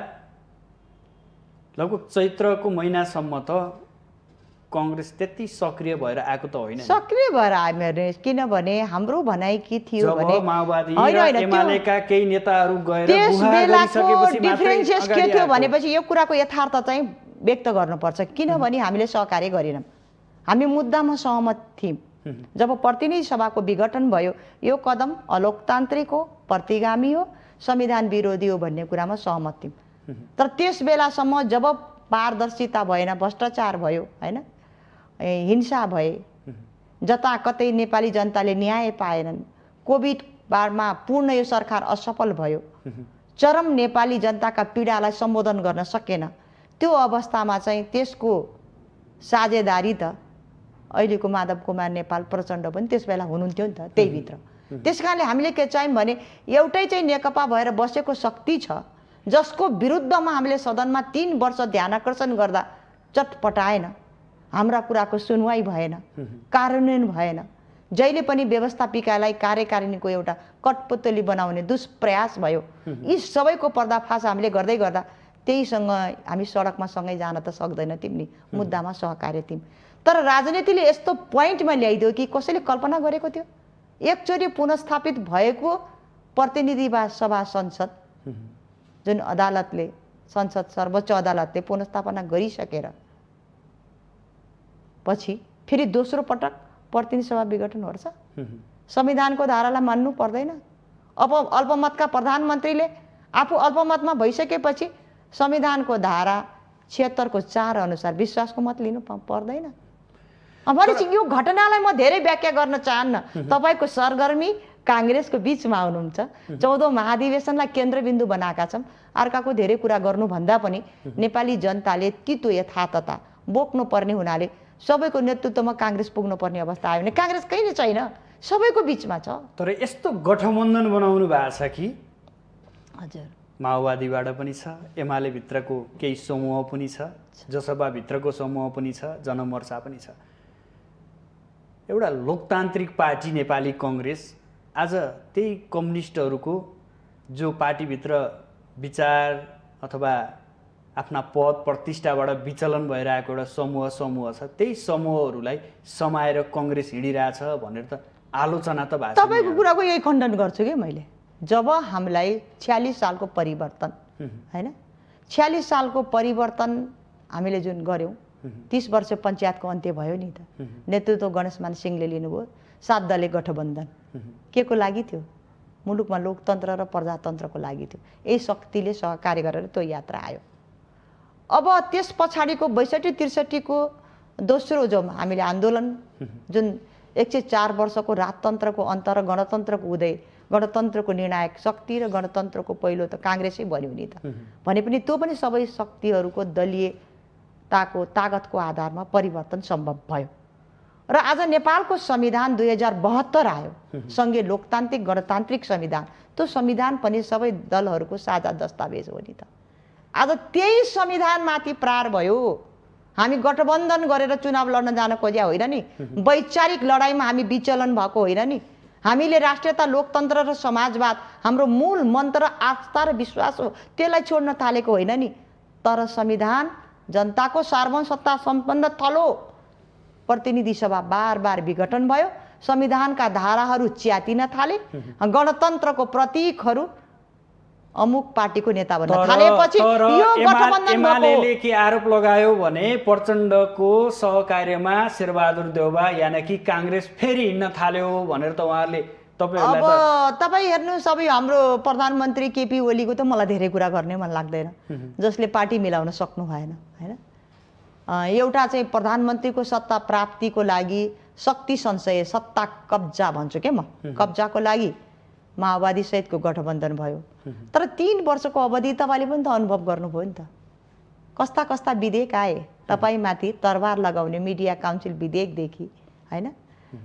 लगभग चैत्रको महिनासम्म त काङ्ग्रेस त्यति सक्रिय भएर आएको त होइन। सक्रिय भएर आयो किनभने हाम्रो भनाइ के थियो भने माओवादी र एमालेका केही नेताहरू गएर त्यस बेलाको डिफरेन्सेस के थियो भनेपछि यो कुराको यथार्थ चाहिँ व्यक्त गर्नुपर्छ। किनभने हामीले सहकार्य गरेनौँ, हामी मुद्दामा सहमत थियौँ। जब प्रतिनिधि सभाको विघटन भयो, यो कदम अलोकतान्त्रिक हो, प्रतिगामी हो, संविधान विरोधी हो भन्ने कुरामा सहमत थियौँ। तर त्यस बेलासम्म जब पारदर्शिता भएन, भ्रष्टाचार भयो, होइन, हिंसा भए, जता कतै नेपाली जनताले न्याय पाएनन्, कोभिड बारमा पूर्ण यो सरकार असफल भयो, चरम नेपाली जनताका पीडालाई सम्बोधन गर्न सकेन, त्यो अवस्थामा चाहिँ त्यसको साझेदारी त अहिलेको माधव कुमार नेपाल प्रचण्ड पनि त्यस बेला हुनुहुन्थ्यो नि त त्यही भित्र। त्यस कारणले हामीले के चाहियौँ भने एउटै चाहिँ नेकपा भएर बसेको शक्ति छ जसको विरुद्धमा हामीले सदनमा 3 वर्ष ध्यानाकर्षण गर्दा चटपटाएन, हाम्रा कुराको सुनवाई भएन, कार्यान्वयन भएन, जहिले पनि व्यवस्थापिकालाई कार्यकारिणीको एउटा कठपुतली बनाउने दुष्प्रयास भयो। यी सबैको पर्दाफास हामीले गर्दै गर्दा त्यहीसँग हामी सडकमा सँगै जान त सक्दैन तिमी, मुद्दामा सहकार्य थियौँ। तर राजनीतिले यस्तो पोइन्टमा ल्याइदियो कि कसैले कल्पना गरेको थियो एकचोटि पुनस्थापित भएको प्रतिनिधि सभा संसद जुन अदालतले, संसद सर्वोच्च अदालतले पुनस्थापना गरिसकेर पछि फेरि दोस्रो पटक प्रतिनिधि सभा विघटन गर्छ? संविधानको धारालाई मान्नु पर्दैन? अब अल्पमतका प्रधानमन्त्रीले आफू अल्पमतमा भइसकेपछि संविधानको धारा 76 को 4 अनुसार विश्वासको मत लिनु पर्दैन? भनेपछि यो घटनालाई म धेरै व्याख्या गर्न चाहन्न। तपाईँको सरगर्मी काङ्ग्रेसको बिचमा हुनुहुन्छ, 14औं महाधिवेशनलाई केन्द्रबिन्दु बनाएका छौँ, अर्काको धेरै कुरा गर्नुभन्दा पनि नेपाली जनताले तितो यथार्थता बोक्नु पर्ने हुनाले सबैको नेतृत्वमा काङ्ग्रेस पुग्नुपर्ने अवस्था आयो भने काङ्ग्रेस कहिले छैन, सबैको बिचमा छ। तर यस्तो गठबन्धन बनाउनु भएको छ कि हजुर माओवादीबाट पनि छ, एमाले भित्रको केही समूह पनि छ, जसपा भित्रको समूह पनि छ, जनमोर्चा पनि छ। एउटा लोकतान्त्रिक पार्टी नेपाली काङ्ग्रेस आज त्यही कम्युनिस्टहरूको जो पार्टीभित्र विचार अथवा आफ्ना पद प्रतिष्ठाबाट विचलन भइरहेको एउटा समूह छ, त्यही समूहहरूलाई समाएर काङ्ग्रेस हिँडिरहेछ भनेर त आलोचना त भएको छ। तपाईँको कुराको यही खण्डन गर्छु कि मैले। जब हामीलाई 46 सालको परिवर्तन, होइन, 46 सालको परिवर्तन हामीले जुन गऱ्यौँ, 30 वर्ष पञ्चायतको अन्त्य भयो नि त, नेतृत्व गणेशमान सिंहले लिनुभयो, 7 दलीय गठबन्धन के को लागि थियो? मुलुकमा लोकतन्त्र र प्रजातन्त्रको लागि थियो। यही शक्तिले सहकार्य गरेर त्यो यात्रा आयो। अब त्यस पछाडिको 62-63 को दोस्रो जो हामीले आन्दोलन, जुन 104 वर्षको राजतन्त्रको अन्त र गणतन्त्रको उदय, गणतन्त्रको निर्णायक शक्ति र गणतन्त्रको पहिलो त काङ्ग्रेसै बन्यो नि त, भने पनि त्यो पनि सबै शक्तिहरूको दलीयताको तागतको आधारमा परिवर्तन सम्भव भयो। र आज नेपालको संविधान 2072 आयो, सङ्घीय लोकतान्त्रिक गणतान्त्रिक संविधान। त्यो संविधान पनि सबै दलहरूको साझा दस्तावेज हो नि त। आज त्यही संविधानमाथि प्रहार भयो। हामी गठबन्धन गरेर चुनाव लड्न जान खोज्या होइन नि, वैचारिक लडाइँमा हामी विचलन भएको होइन नि। हामीले राष्ट्रियता, लोकतन्त्र र समाजवाद हाम्रो मूल मन्त्र, आस्था र विश्वास हो, त्यसलाई छोड्न थालेको होइन नि। तर संविधान जनताको सार्वभौम सत्ता सम्पन्न थलो प्रतिनिधि सभा बार विघटन भयो, संविधानका धाराहरू च्यातिन थाले, गणतन्त्रको प्रतीकहरू अमुक पार्टीको नेता भन्न थालेपछि यो गठबन्धन एमालेले के आरोप लगायो भने प्रचण्डको सहकार्यमा शेरबहादुर देउबा यानि कि काङ्ग्रेस फेरि हिँड्न थाल्यो भनेर त उहाँहरूले तपाईहरुलाई अब तपाईँ हेर्नुहोस् अब यो हाम्रो प्रधानमन्त्री केपी ओलीको त मलाई धेरै कुरा गर्ने मन लाग्दैन, जसले पार्टी मिलाउन सक्नु भएन होइन। एउटा चाहिँ प्रधानमन्त्रीको सत्ता प्राप्तिको लागि शक्ति सञ्चय, सत्ता कब्जा भन्छु के म, कब्जाको लागि माओवादी सहितको गठबन्धन भयो। तर 3 वर्षको अवधि तपाईँले पनि त अनुभव गर्नुभयो नि त, कस्ता कस्ता विधेयक आए तपाईँमाथि तरबार लगाउने मिडिया काउन्सिल विधेयकदेखि होइन,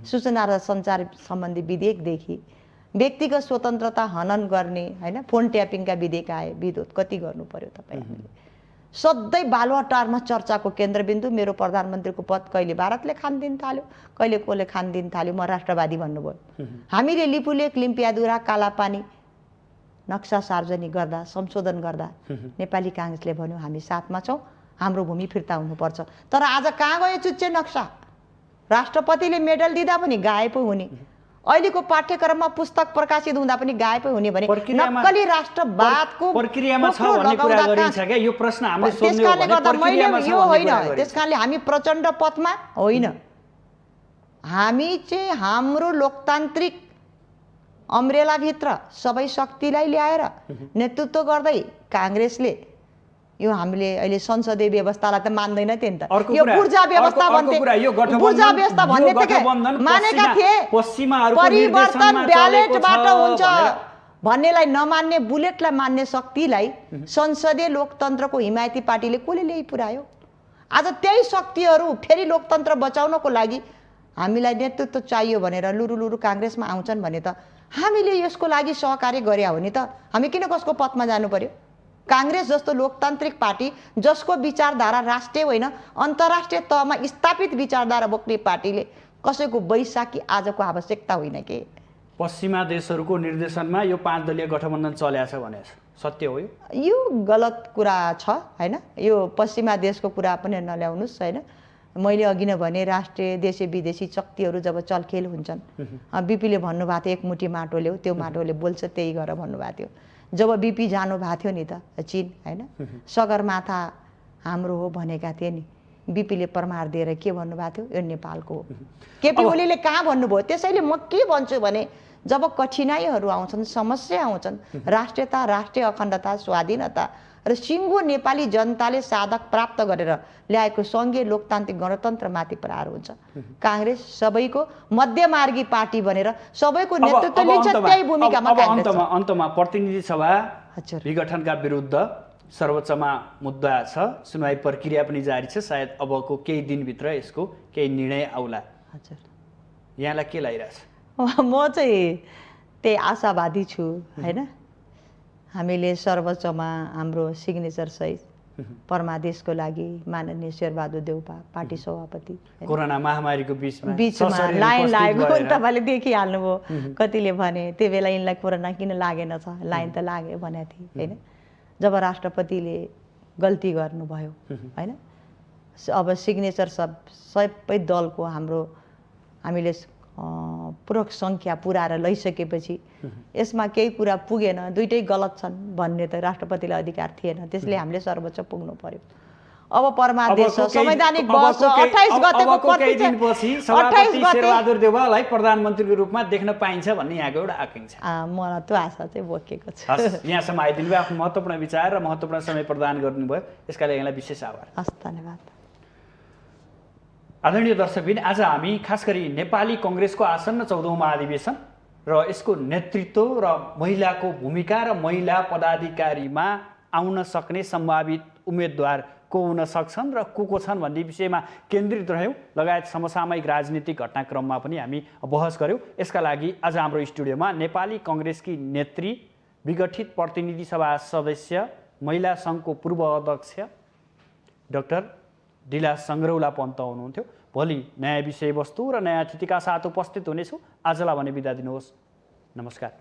सूचना र सञ्चार सम्बन्धी विधेयकदेखि व्यक्तिगत स्वतन्त्रता हनन गर्ने होइन, फोन ट्यापिङका विधेयक आए। विरोध कति गर्नु पर्यो तपाईँहरूले। सधैँ बालुवाटारमा चर्चाको केन्द्रबिन्दु मेरो प्रधानमन्त्रीको पद कहिले भारतले खान दिन थाल्यो, कहिले कसले खान दिन थाल्यो, म राष्ट्रवादी भन्नुभयो। हामीले लिपुलेक, लिम्पियादुरा, कालापानी नक्सा सार्वजनिक गर्दा, संशोधन गर्दा नेपाली काङ्ग्रेसले भन्यो हामी साथमा छौँ, हाम्रो भूमि फिर्ता हुनुपर्छ। तर आज कहाँ गयो चुच्चे नक्सा? राष्ट्रपतिले मेडल दिँदा पनि गायब हुने, अहिलेको पाठ्यक्रममा पुस्तक प्रकाशित हुँदा पनि गायबै हुने भने नक्कली राष्ट्रवादको प्रक्रियामा छ भन्ने कुरा गरिन्छ के? यो प्रश्न हामीले सोध्ने हो भने प्रक्रियामा छ यो भन्ने कुरा होइन। त्यसकारणले हामी प्रचण्ड पथमा होइन, हामी चाहिँ हाम्रो लोकतान्त्रिक अम्ब्रेलाभित्र सबै शक्तिलाई ल्याएर नेतृत्व गर्दै काङ्ग्रेसले यो हामीले अहिले संसदीय व्यवस्थालाई त मान्दैन थियो नि त, यो पूर्जा व्यवस्था भन्थे, पूर्जा व्यवस्था भन्ने त के मानेका थिए, परिवर्तन ब्यालेटबाट हुन्छ भन्नेलाई नमान्ने, बुलेटलाई मान्ने शक्तिलाई संसदीय लोकतन्त्रको हिमायती पार्टीले कसले ल्याइ पुर्यायो? आज त्यही शक्तिहरू फेरि लोकतन्त्र बचाउनको लागि हामीलाई नेतृत्व चाहियो भनेर लुरु काङ्ग्रेसमा आउँछन् भने त हामीले यसको लागि सहकार्य गरे हो नि त। हामी किन कसको पथमा जानु पर्यो? काङ्ग्रेस जस्तो लोकतान्त्रिक पार्टी जसको विचारधारा राष्ट्रिय होइन अन्तर्राष्ट्रिय तहमा स्थापित विचारधारा बोक्ने पार्टीले कसैको बैशाखी आजको आवश्यकता होइन के? पश्चिमा देशहरूको निर्देशनमा यो 5 दलीय गठबन्धन चलेको छ भने सत्य हो यो गलत कुरा छ होइन। यो पश्चिमा देशको कुरा पनि नल्याउनुहोस् होइन। मैले अघि नै भने राष्ट्रिय देशी विदेशी शक्तिहरू जब चलखेल हुन्छन्, बिपीले भन्नुभएको थियो एकमुठी माटो ल्याऊ, त्यो माटोले बोल्छ त्यही गर भन्नुभएको थियो। जब बिपी जानु भएको थियो नि त चीन होइन, सगरमाथा हाम्रो हो भनेका थिए नि, बिपीले प्रमाण दिएर के भन्नुभएको थियो? यो नेपालको हो। केपी ओलीले कहाँ भन्नुभयो? त्यसैले म के भन्छु भने जब कठिनाइहरू आउँछन्, समस्या आउँछन्, राष्ट्रियता, राष्ट्रिय अखण्डता, स्वाधीनता र सिङ्गो नेपाली जनताले साधक प्राप्त गरेर ल्याएको सङ्घीय लोकतान्त्रिक गणतन्त्रमाथि प्रहार हुन्छ। काङ्ग्रेस सबैको मध्यमार्गी पार्टी बनेर सबैको नेतृत्व लिन्छ, त्यही भूमिकामा काङ्ग्रेस छ। अन्तमा प्रतिनिधि सभा विघटनका विरुद्ध सर्वोच्चमा मुद्दा छ, सुनवाई प्रक्रिया पनि जारी छ, सायद अबको केही दिनभित्र यसको केही निर्णय आउला। हजुर, यहाँलाई के लागिरहेछ? म चाहिँ त्यही आशावादी छु होइन। हामीले सर्वोच्चमा हाम्रो सिग्नेचर सहित परमादेशको लागि माननीय शेरबहादुर देउपा पार्टी सभापति कोरोना महामारीको बिचमा लाइन लागेको तपाईँले देखिहाल्नुभयो। कतिले भने त्यो बेला यिनलाई कोरोना किन लागेन छ, लाइन त लाग्यो भनेको थिएँ होइन। जब राष्ट्रपतिले गल्ती गर्नुभयो होइन, अब सिग्नेचर सबै दलको हाम्रो हामीले पूरक सङ्ख्या पुऱ्याएर लैसकेपछि यसमा केही कुरा पुगेन, दुइटै गलत छन् भन्ने त राष्ट्रपतिलाई अधिकार थिएन, त्यसले हामीले सर्वोच्च पुग्नु पर्यो। अब परमादेश संवैधानिक वर्ष 28 गतेको शेरबहादुर देउवालाई प्रधानमन्त्रीको रूपमा देख्न पाइन्छ भन्ने यहाँको एउटा आकांक्षा, मलाई त्यो आशा चाहिँ बोकेको छ। यहाँसम्म आइदिनु भयो, आफ्नो महत्त्वपूर्ण विचार र महत्त्वपूर्ण समय प्रदान गर्नुभयो, यसका लागि यहाँलाई विशेष आभार। हस्, धन्यवाद। आदरणीय दर्शकबिन, आज हामी खास गरी नेपाली कङ्ग्रेसको आसन्न 14औं महाधिवेशन र यसको नेतृत्व र महिलाको भूमिका र महिला पदाधिकारीमा आउन सक्ने सम्भावित उम्मेदवार को हुन सक्छन् र को छन् भन्ने विषयमा केन्द्रित रह्यौँ, लगायत समसामयिक राजनीतिक घटनाक्रममा पनि हामी बहस गऱ्यौँ। यसका लागि आज हाम्रो स्टुडियोमा नेपाली कङ्ग्रेसकी नेत्री, विगठित प्रतिनिधि सभा सदस्य, महिला सङ्घको पूर्व अध्यक्ष डाक्टर डिला सङ्ग्रौला पन्त हुनुहुन्थ्यो। भोलि नयाँ विषयवस्तु र नयाँ अतिथिका साथ उपस्थित हुनेछु। आजलाई भने बिदा दिनुहोस्, नमस्कार।